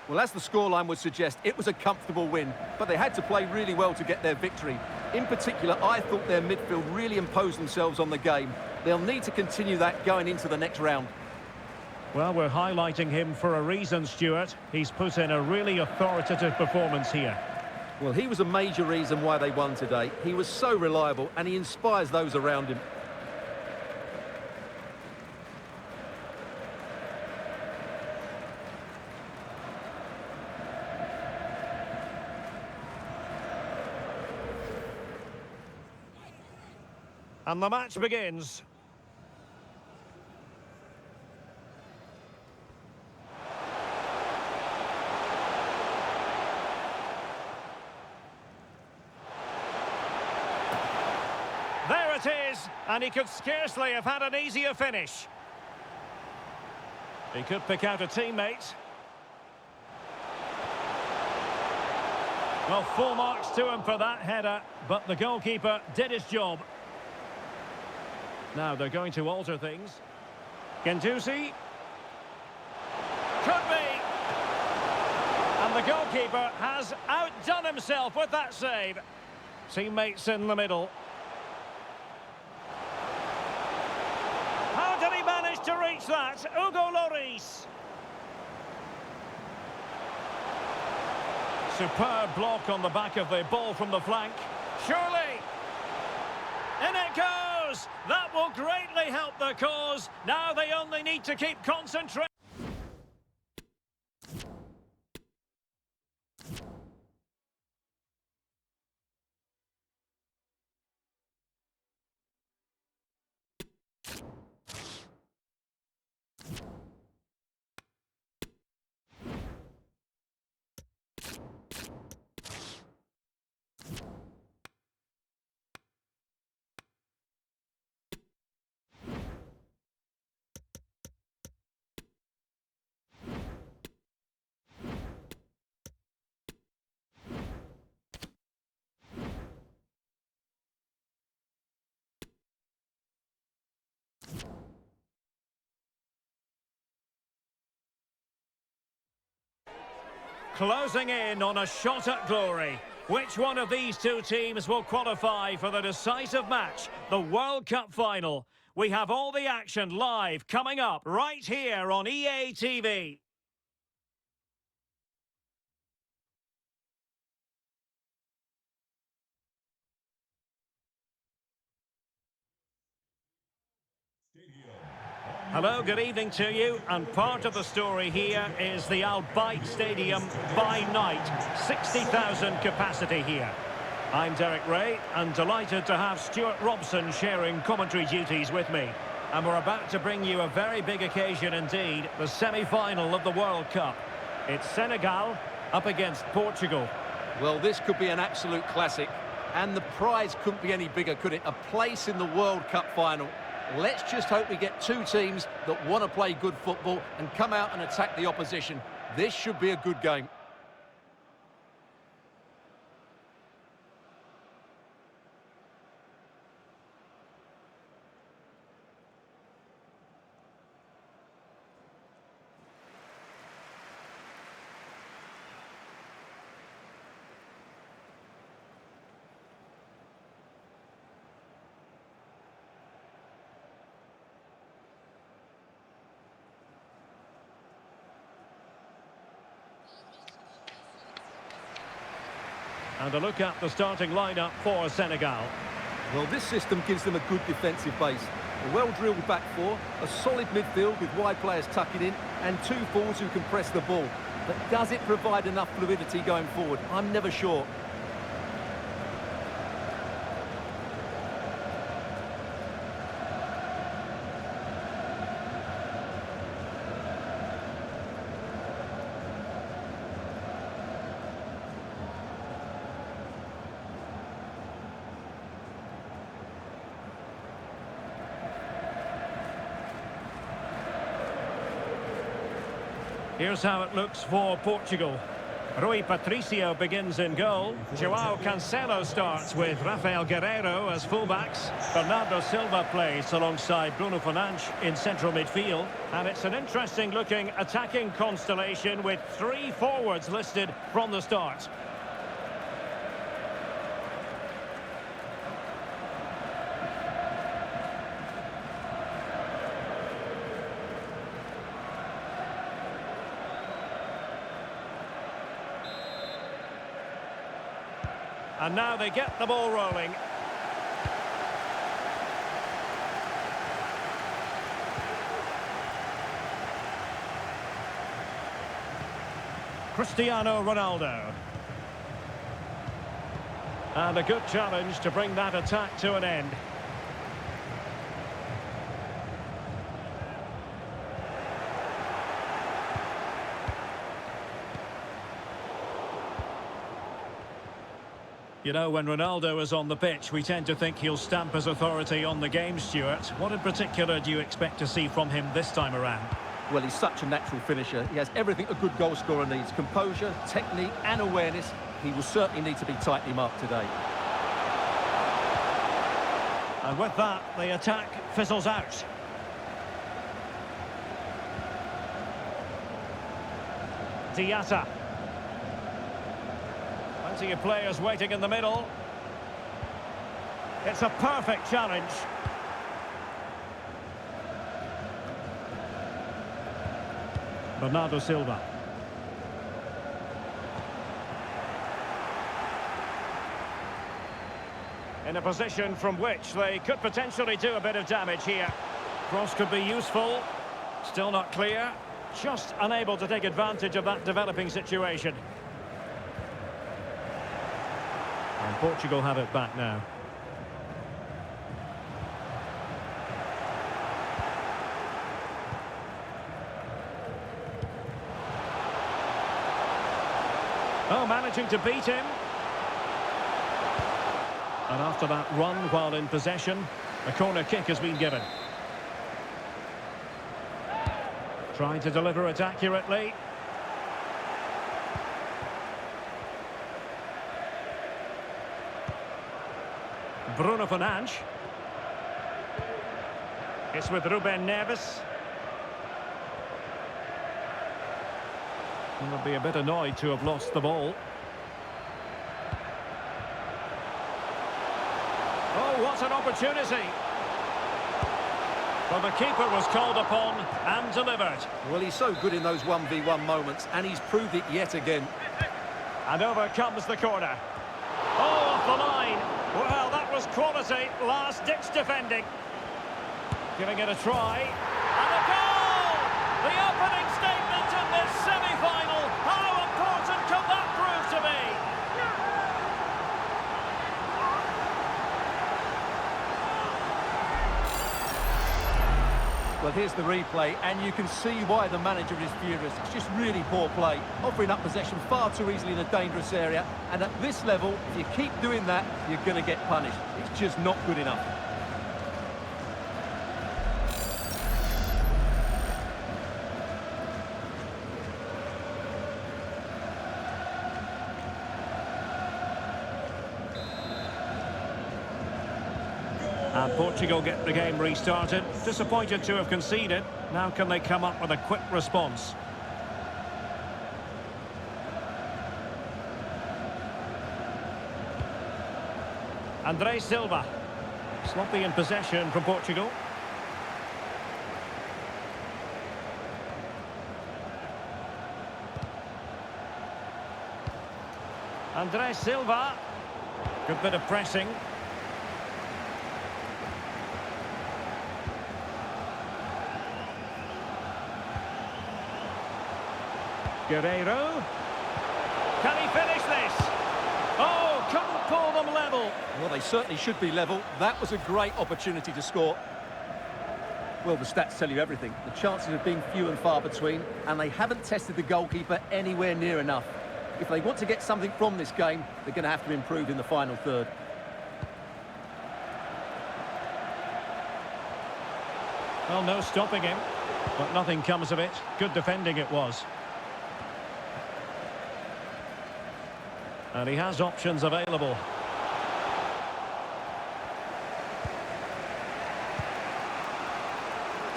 Well, as the scoreline would suggest, it was a comfortable win, but they had to play really well to get their victory. In particular, I thought their midfield really imposed themselves on the game. They'll need to continue that going into the next round. Well, we're highlighting him for a reason, Stuart. He's put in a really authoritative performance here. Well, he was a major reason why they won today. He was so reliable, and he inspires those around him. And the match begins. There it is, and he could scarcely have had an easier finish. He could pick out a teammate. Well, full marks to him for that header, but the goalkeeper did his job. Now they're going to alter things. Guendouzi. Could be. And the goalkeeper has outdone himself with that save. Teammates in the middle. How did he manage to reach that? Hugo Lloris. Superb block on the back of the ball from the flank. Surely. In it goes. That will greatly help the cause. Now they only need to keep concentrating. Closing in on a shot at glory. Which one of these two teams will qualify for the decisive match, the World Cup final? We have all the action live coming up right here on EA TV. Hello, good evening to you, and part of the story here is the Al Bayt Stadium by night, 60,000 capacity here. I'm Derek Ray, and delighted to have Stuart Robson sharing commentary duties with me. And we're about to bring you a very big occasion indeed, the semi-final of the World Cup. It's Senegal up against Portugal. Well, this could be an absolute classic, and the prize couldn't be any bigger, could it? A place in the World Cup final. Let's just hope we get two teams that want to play good football and come out and attack the opposition. This should be a good game. And a look at the starting lineup for Senegal. Well, this system gives them a good defensive base. A well-drilled back four, a solid midfield with wide players tucking in, and two forwards who can press the ball. But does it provide enough fluidity going forward? I'm never sure. Here's how it looks for Portugal. Rui Patricio begins in goal. Joao Cancelo starts with Rafael Guerreiro as fullbacks. Bernardo Silva plays alongside Bruno Fernandes in central midfield. And it's an interesting looking attacking constellation with three forwards listed from the start. And now they get the ball rolling. Cristiano Ronaldo. And a good challenge to bring that attack to an end. You know, when Ronaldo is on the pitch, we tend to think he'll stamp his authority on the game, Stuart. What in particular do you expect to see from him this time around? Well, he's such a natural finisher. He has everything a good goal scorer needs. Composure, technique and awareness. He will certainly need to be tightly marked today. And with that, the attack fizzles out. Diatta. Plenty of players waiting in the middle. It's a perfect challenge. Bernardo Silva. In a position from which they could potentially do a bit of damage here. Cross could be useful. Still not clear. Just unable to take advantage of that developing situation. And Portugal have it back now. Oh, managing to beat him. And after that run while in possession, a corner kick has been given. Trying to deliver it accurately. Bruno Fernandes. It's with Ruben Neves. He would be a bit annoyed to have lost the ball. Oh, what an opportunity! Well, the keeper was called upon and delivered. Well, he's so good in those 1v1 moments, and he's proved it yet again. And over comes the corner. Oh, off the line. Well, that was quality. Last-ditch defending. Giving it a try. And a goal! The opening statement in this semi-final. How important can that prove to be? Well, here's the replay, and you can see why the manager is furious. It's just really poor play, offering up possession far too easily in a dangerous area. And at this level, if you keep doing that, you're going to get punished. It's just not good enough. And Portugal get the game restarted. Disappointed to have conceded. Now can they come up with a quick response? André Silva. Sloppy in possession from Portugal. André Silva. Good bit of pressing. Guerreiro. Can he finish this? Oh, couldn't pull them level. Well, they certainly should be level. That was a great opportunity to score. Well, the stats tell you everything. The chances have been few and far between, and they haven't tested the goalkeeper anywhere near enough. If they want to get something from this game, they're going to have to improve in the final third. Well, no stopping him, but nothing comes of it. Good defending it was. And he has options available.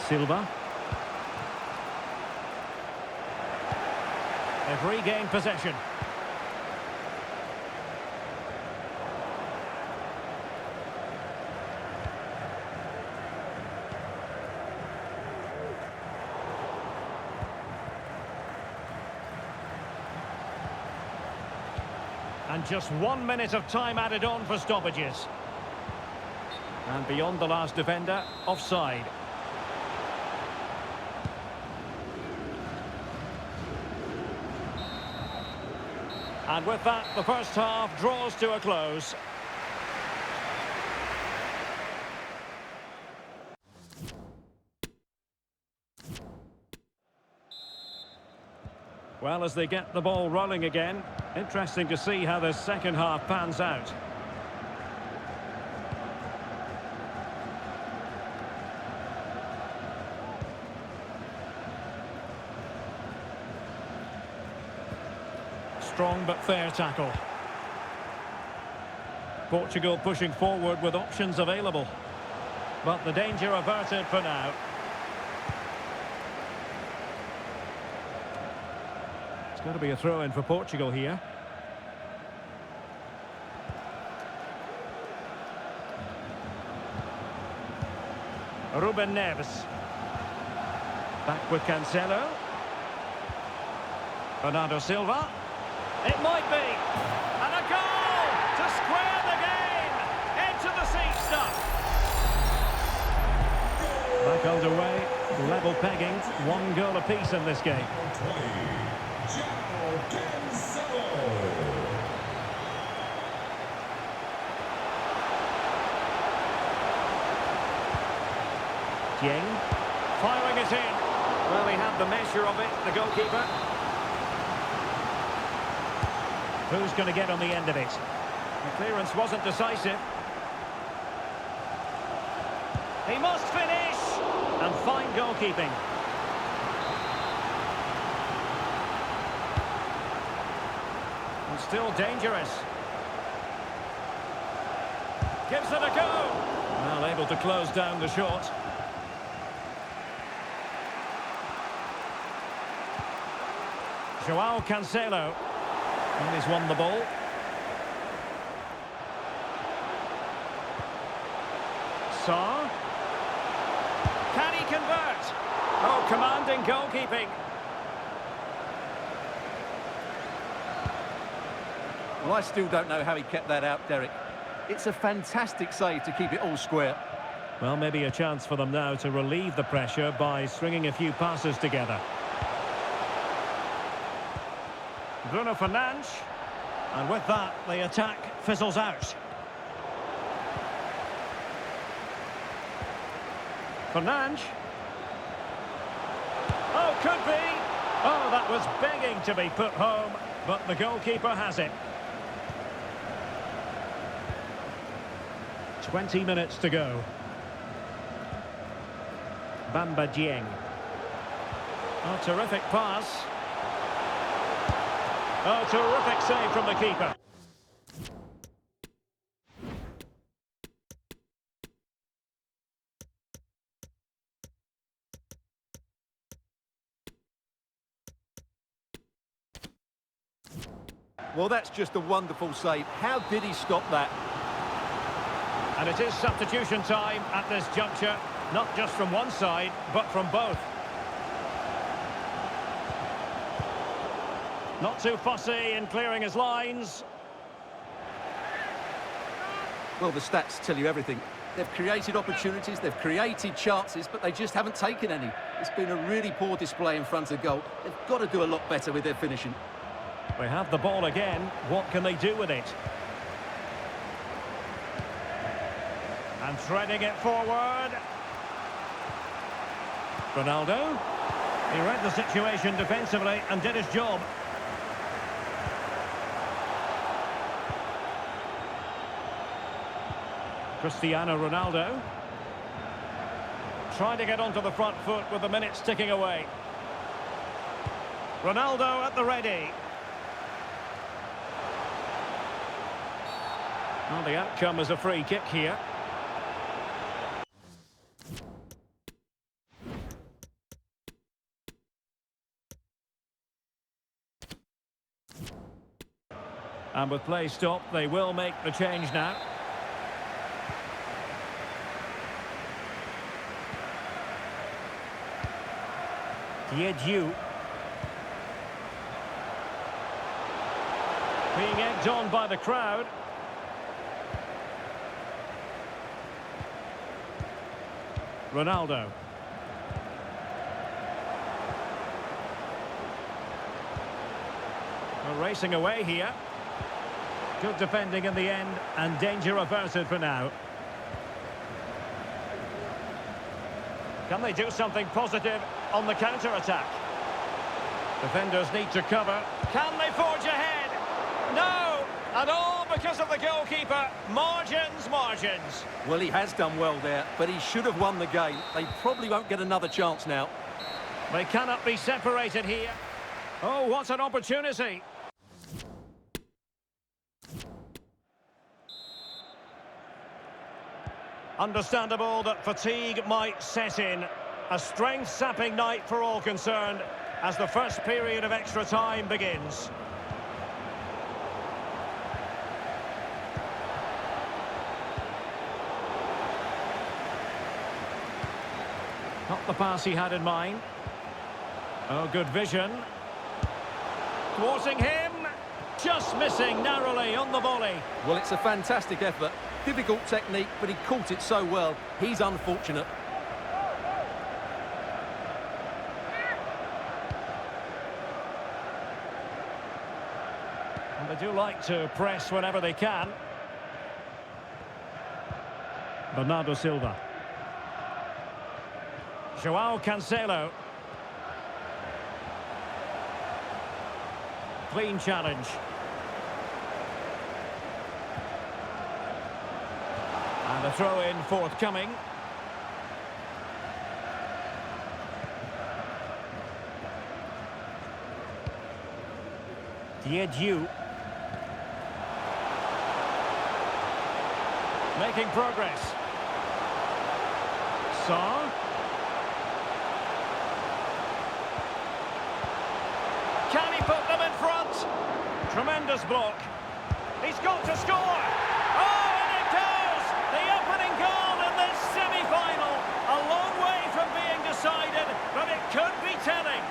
Silva. They've regained possession. And just 1 minute of time added on for stoppages. And beyond the last defender, offside. And with that, the first half draws to a close. Well, as they get the ball rolling again, interesting to see how the second half pans out. Strong but fair tackle. Portugal pushing forward with options available. But the danger averted for now. It's going to be a throw-in for Portugal here. Ruben Neves. Back with Cancelo. Bernardo Silva. It might be. And a goal to square the game. Into the seat stuff. Back underway. Level pegging. 1 goal apiece in this game. 20. João Cancelo. Dieng. Firing it in. Well, he had the measure of it, the goalkeeper. Who's going to get on the end of it? The clearance wasn't decisive. He must finish! And fine goalkeeping. And still dangerous. Gives it a go! Well, able to close down the shot. João Cancelo. And he's won the ball. Sarr. Can he convert? Oh, commanding goalkeeping. Well, I still don't know how he kept that out, Derek. It's a fantastic save to keep it all square. Well, maybe a chance for them now to relieve the pressure by stringing a few passes together. Bruno Fernandes. And with that, the attack fizzles out. Fernandes. Oh, could be. Oh, that was begging to be put home, but the goalkeeper has it. 20 minutes to go. Bamba Dieng. Oh, terrific pass. Oh, terrific save from the keeper. Well, that's just a wonderful save. How did he stop that? And it is substitution time at this juncture, not just from one side, but from both. Not too fussy in clearing his lines. Well, the stats tell you everything. They've created opportunities, they've created chances, but they just haven't taken any. It's been a really poor display in front of goal. They've got to do a lot better with their finishing. They have the ball again. What can they do with it? And threading it forward. Ronaldo. He read the situation defensively and did his job. Cristiano Ronaldo. Trying to get onto the front foot with the minutes ticking away. Ronaldo at the ready. Well, the outcome is a free kick here. And with play stopped, they will make the change now. Diedhiou. Being egged on by the crowd. Ronaldo. We're racing away here. Good defending in the end, and danger averted for now. Can they do something positive on the counter-attack? Defenders need to cover. Can they forge ahead? No! And all because of the goalkeeper. Margins, margins. Well, he has done well there, but he should have won the game. They probably won't get another chance now. They cannot be separated here. Oh, what an opportunity. Understandable that fatigue might set in. A strength-sapping night for all concerned as the first period of extra time begins. Not the pass he had in mind. Oh, good vision. Thwarting him. Just missing narrowly on the volley. Well, it's a fantastic effort. Difficult technique, but he caught it so well. He's unfortunate. And they do like to press whenever they can. Bernardo Silva. Joao Cancelo. Clean challenge. And a throw-in forthcoming. Diedhiou. Making progress. Sarr. Can he put them in front? Tremendous block. He's got to score. Oh, and it goes! The opening goal in this semi-final. A long way from being decided, but it could be telling.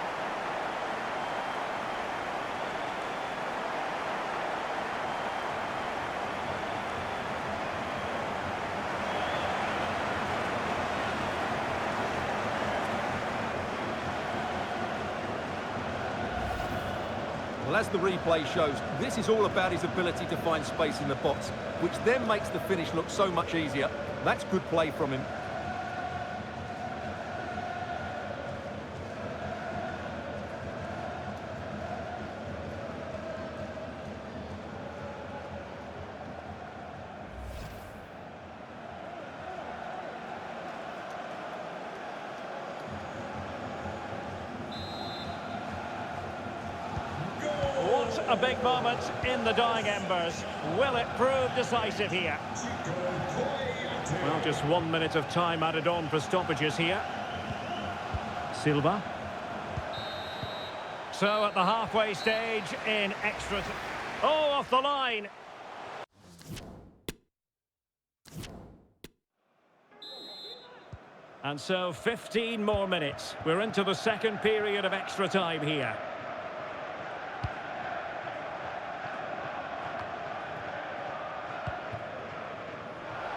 Well, as the replay shows, this is all about his ability to find space in the box, which then makes the finish look so much easier. That's good play from him. A big moment in the dying embers. Will it prove decisive here? Well, just 1 minute of time added on for stoppages here. Silva. So at the halfway stage in extra... Oh, off the line! And so 15 more minutes. We're into the second period of extra time here.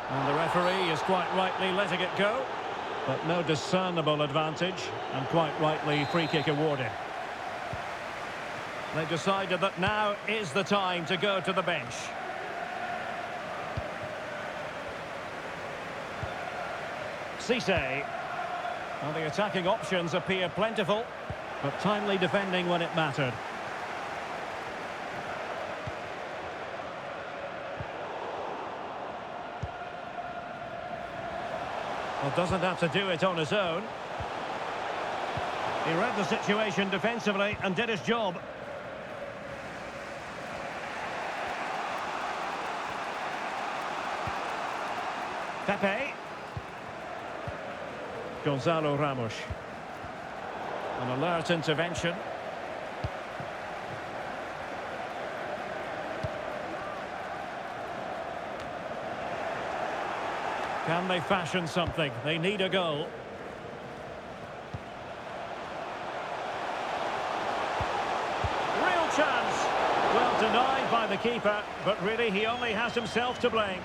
And the referee is quite rightly letting it go. But no discernible advantage, and quite rightly free kick awarded. They decided that now is the time to go to the bench. Cisse. Well, the attacking options appear plentiful, but timely defending when it mattered. Well, doesn't have to do it on his own. He read the situation defensively and did his job. Pepe. Gonzalo Ramos. An alert intervention. Can they fashion something? They need a goal. Real chance. Well denied by the keeper, but really he only has himself to blame.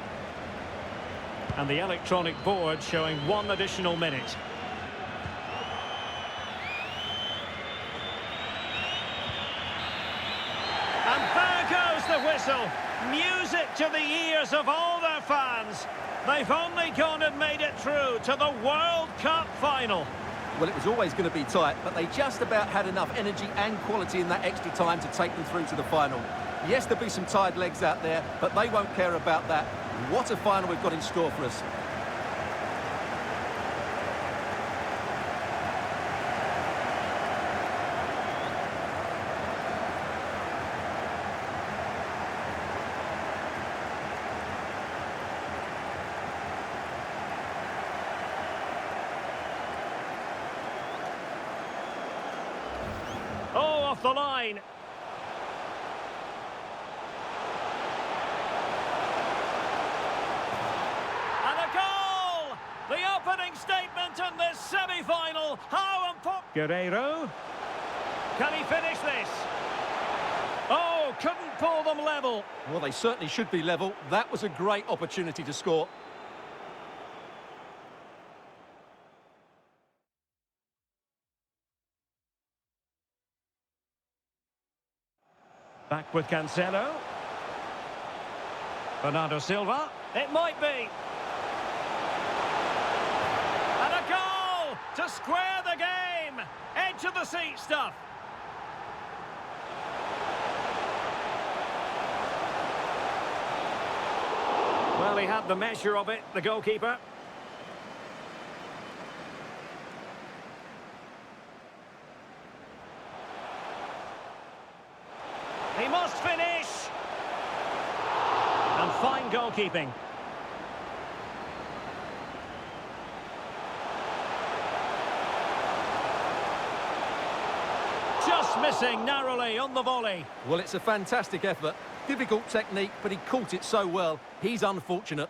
And the electronic board showing 1 additional minute. And there goes the whistle. Music to the ears of all their fans. They've only gone and made it through to the World Cup final. Well, it was always going to be tight, but they just about had enough energy and quality in that extra time to take them through to the final. Yes, there'll be some tired legs out there, but they won't care about that. What a final we've got in store for us. Oh, off the line. And a goal! The opening statement shot in this semi-final. How important... Guerreiro. Can he finish this? Oh, couldn't pull them level. Well, they certainly should be level. That was a great opportunity to score. Back with Cancelo. Bernardo Silva. It might be. And a goal to square the game. Edge of the seat stuff. Well, he had the measure of it, the goalkeeper. He must finish. And fine goalkeeping. Just missing narrowly on the volley. Well, it's a fantastic effort. Difficult technique, but he caught it so well. He's unfortunate.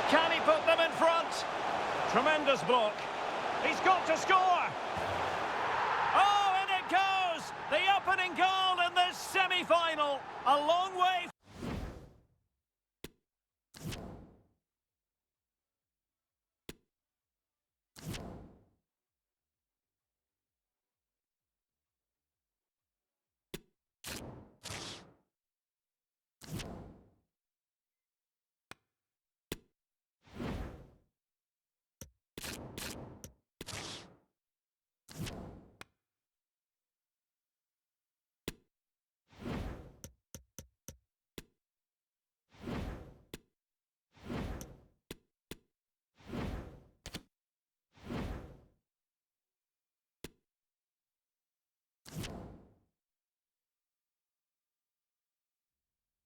Can he put them in front? Tremendous block. He's got to score. Oh, and it goes! The opening goal in this semi-final. A long way.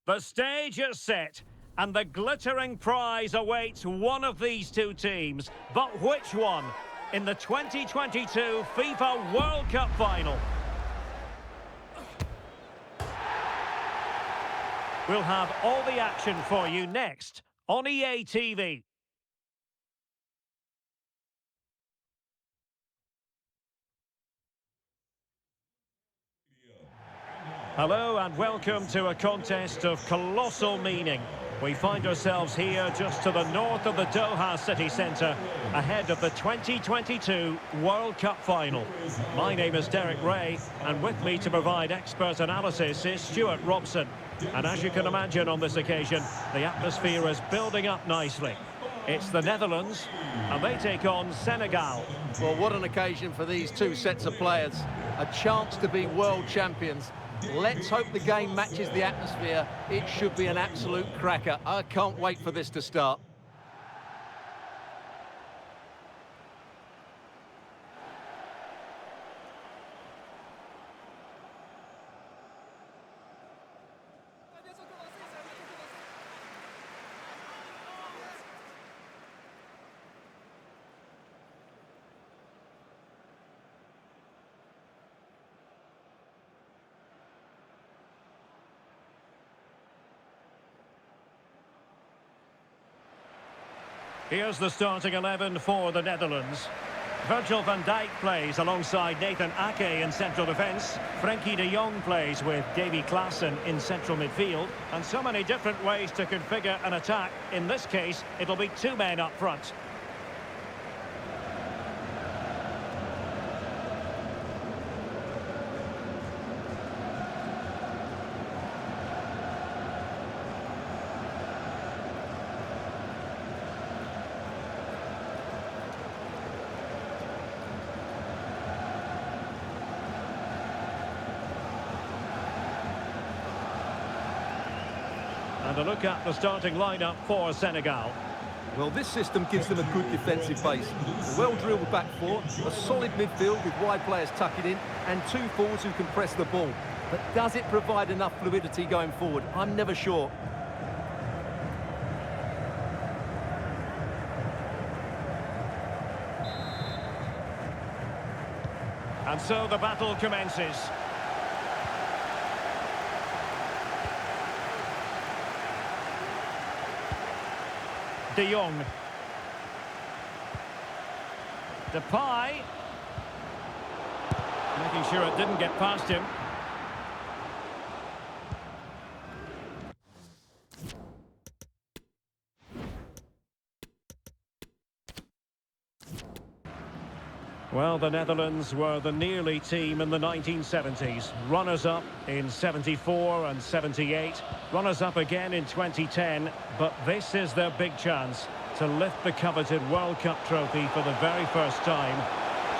The stage is set, and the glittering prize awaits one of these two teams. But which one? In the 2022 FIFA World Cup final. We'll have all the action for you next on EA TV. Hello and welcome to a contest of colossal meaning. We find ourselves here just to the north of the Doha city centre, ahead of the 2022 World Cup final. My name is Derek Ray, and with me to provide expert analysis is Stuart Robson. And as you can imagine on this occasion, the atmosphere is building up nicely. It's the Netherlands, and they take on Senegal. Well, what an occasion for these two sets of players. A chance to be world champions. Let's hope the game matches the atmosphere. It should be an absolute cracker. I can't wait for this to start. Here's the starting 11 for the Netherlands. Virgil van Dijk plays alongside Nathan Ake in central defence. Frenkie de Jong plays with Davy Klaassen in central midfield. And so many different ways to configure an attack. In this case, it'll be two men up front. And a look at the starting lineup for Senegal. Well, this system gives them a good defensive base. A well-drilled back four, a solid midfield with wide players tucking in, and two forwards who can press the ball. But does it provide enough fluidity going forward? I'm never sure. And so the battle commences. De Jong. Depay. Making sure it didn't get past him. Well, the Netherlands were the nearly team in the 1970s. Runners-up in 74 and 78. Runners-up again in 2010. But this is their big chance to lift the coveted World Cup trophy for the very first time.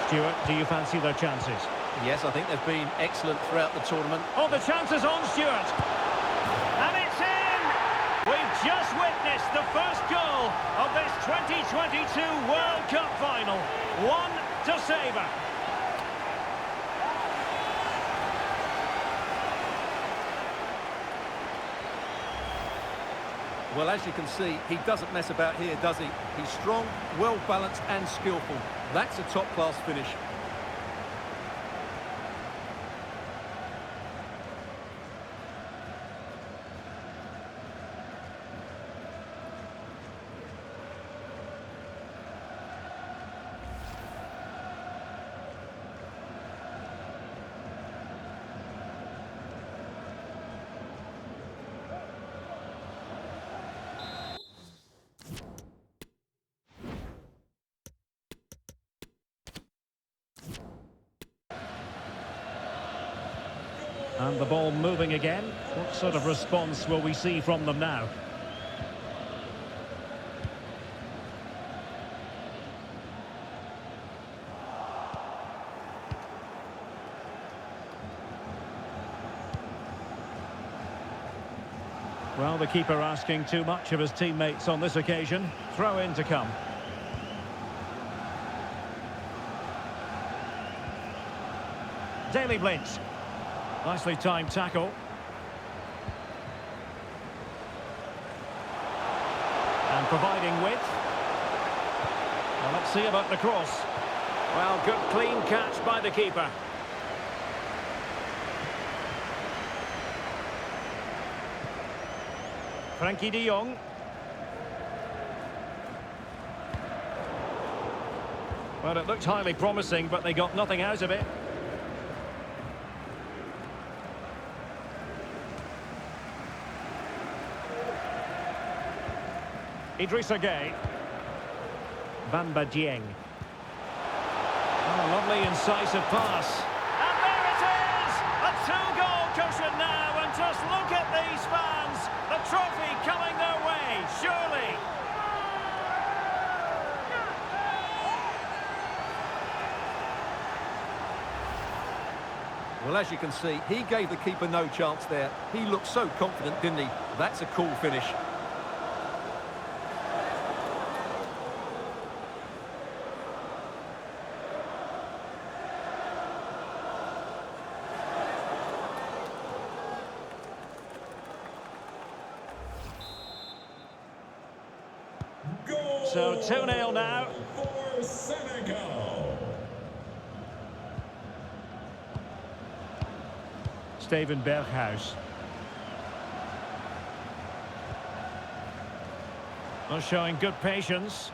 Stuart, do you fancy their chances? Yes, I think they've been excellent throughout the tournament. Oh, the chance is on, Stuart. And it's in! We've just witnessed the first goal of this 2022 World Cup final. One to savour. Well, as you can see, he doesn't mess about here, does he? He's strong, well-balanced and skillful. That's a top-class finish. And the ball moving again. What sort of response will we see from them now? Well, the keeper asking too much of his teammates on this occasion. Throw in to come. Daley Blind. Nicely timed tackle. And providing width. Well, let's see about the cross. Well, good clean catch by the keeper. Frankie de Jong. Well, it looked highly promising, but they got nothing out of it. Idrissa Gueye. Bamba Dieng. Oh, lovely incisive pass. And there it is! A two-goal cushion now, and just look at these fans. The trophy coming their way, surely. Well, as you can see, he gave the keeper no chance there. He looked so confident, didn't he? That's a cool finish. Goal So 2-0 now. for Senegal. Steven Berghuis. Well, showing good patience.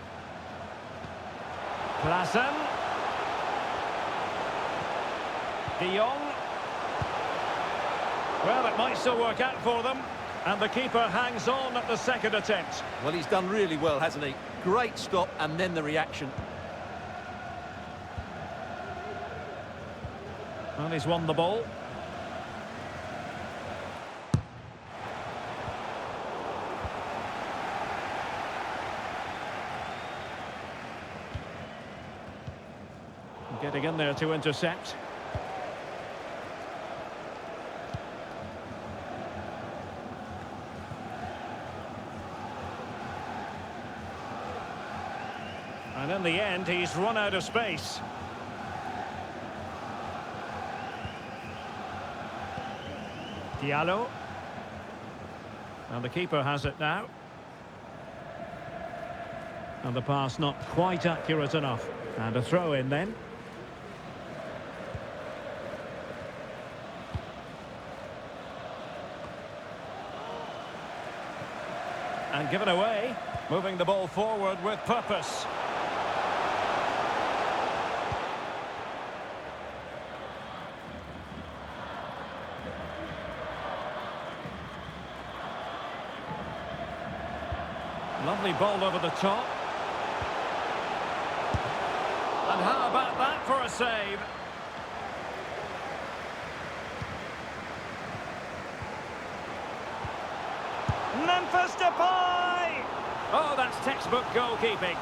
Klaassen. De Jong. Well, it might still work out for them. And the keeper hangs on at the second attempt. Well, he's done really well, hasn't he? Great stop and then the reaction. Well, he's won the ball. Getting in there to intercept. And in the end, he's run out of space. Diallo. And the keeper has it now. And the pass not quite accurate enough. And a throw in then. And given away. Moving the ball forward with purpose. Lovely ball over the top. And how about that for a save? Memphis Depay! Oh, that's textbook goalkeeping.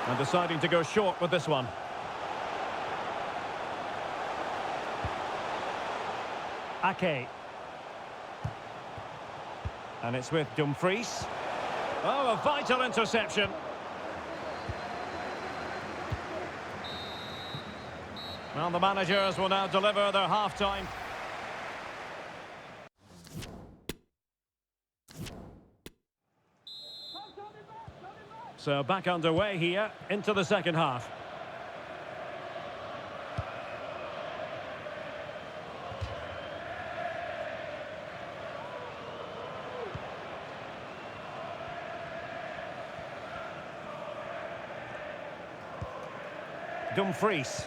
And deciding to go short with this one. Ake. And it's with Dumfries. Oh, a vital interception. Well, the managers will now deliver their half-time. So back underway here into the second half. Dumfries.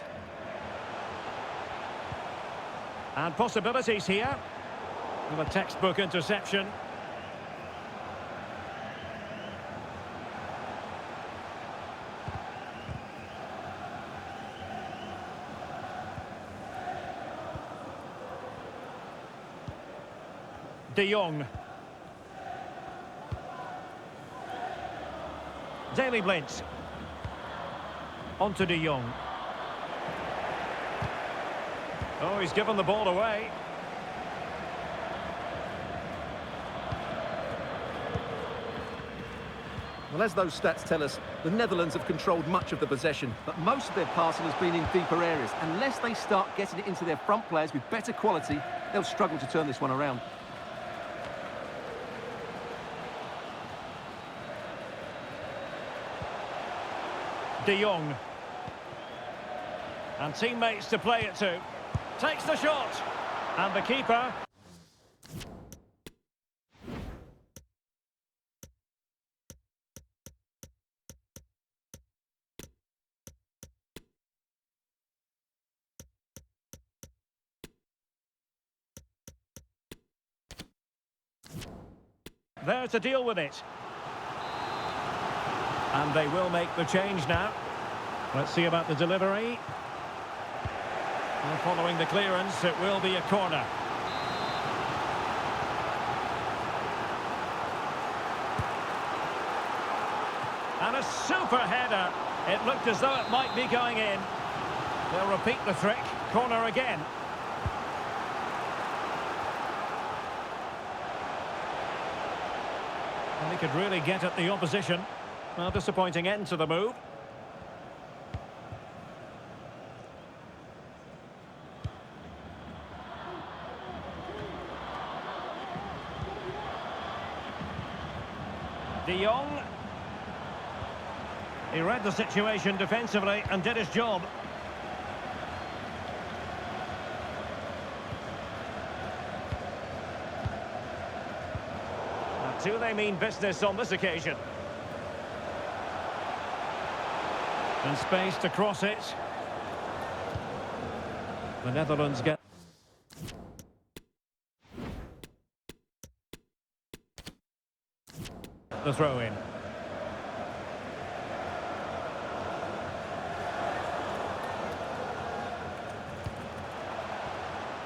And possibilities here. With a textbook interception. De Jong. Daley Blind. On to De Jong. Oh, he's given the ball away. Well, as those stats tell us, the Netherlands have controlled much of the possession, but most of their passing has been in deeper areas. Unless they start getting it into their front players with better quality, they'll struggle to turn this one around. De Jong. And teammates to play it to. Takes the shot. And the keeper. There to deal with it. And they will make the change now. Let's see about the delivery. And following the clearance, it will be a corner. And a super header. It looked as though it might be going in. They'll repeat the trick. Corner again. And he could really get at the opposition. Well, disappointing end to the move. De Jong. He read the situation defensively and did his job. And do they mean business on this occasion? And space to cross it. The Netherlands get... the throw-in.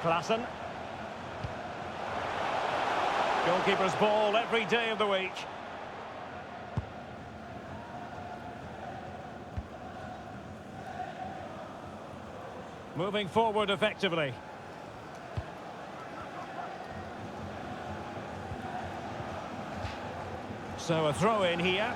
Klaassen. Goalkeeper's ball every day of the week. Moving forward effectively. So a throw in here.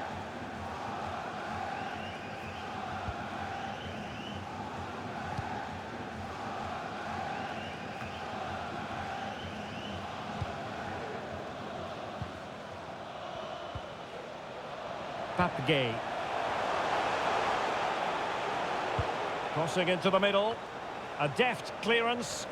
Pape. Crossing into the middle. A deft clearance.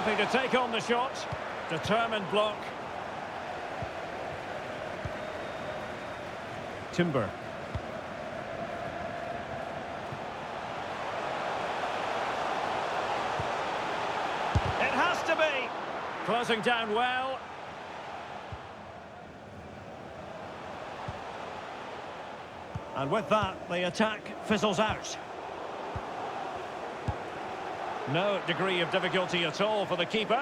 Happy to take on the shot. Determined block. Timber. It has to be. Closing down well. And with that, the attack fizzles out. No degree of difficulty at all for the keeper.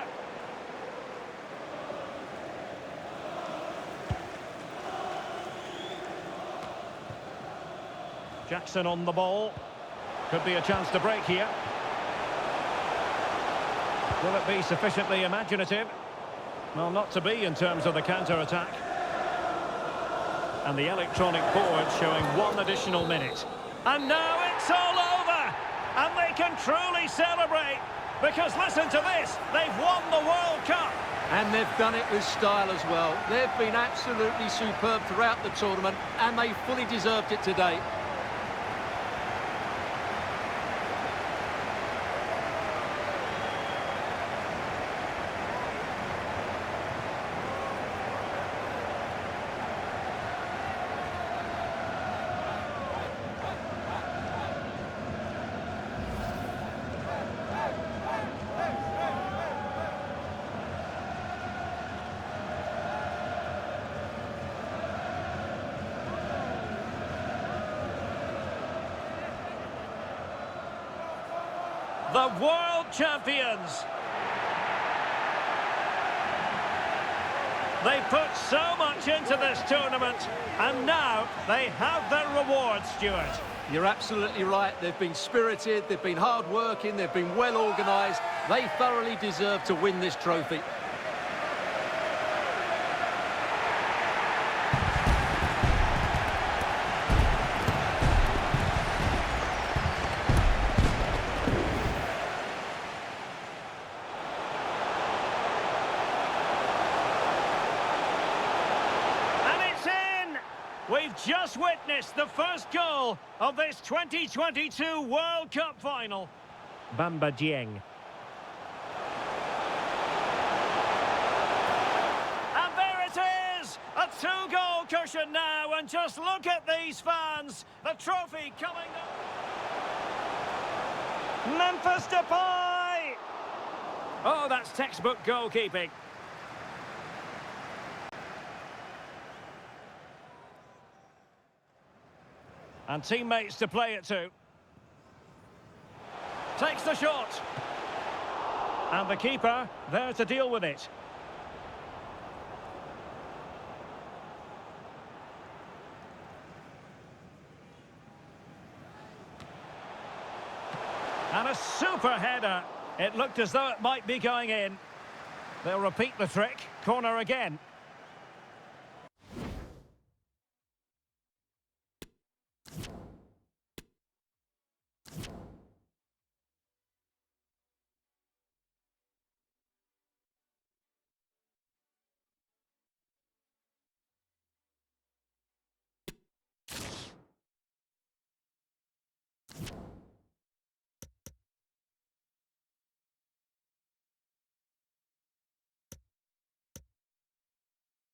Jackson on the ball. Could be a chance to break here. Will it be sufficiently imaginative? Well, not to be in terms of the counter-attack. And the electronic board showing 1 additional minute. And now it's all over! And they can truly celebrate. Because listen to this, they've won the World Cup. And they've done it with style as well. They've been absolutely superb throughout the tournament, and they fully deserved it today. The world champions. They put so much into this tournament, and now they have their reward, Stuart. You're absolutely right. They've been spirited, they've been hard-working, they've been well organised. They thoroughly deserve to win this trophy. We've just witnessed the first goal of this 2022 World Cup final. Bamba Dieng. And there it is! A 2-goal cushion now, and just look at these fans. The trophy coming up. Memphis Depay! Oh, that's textbook goalkeeping. And teammates to play it to. Takes the shot. And the keeper there to deal with it. And a super header. It looked as though it might be going in. They'll repeat the trick. Corner again.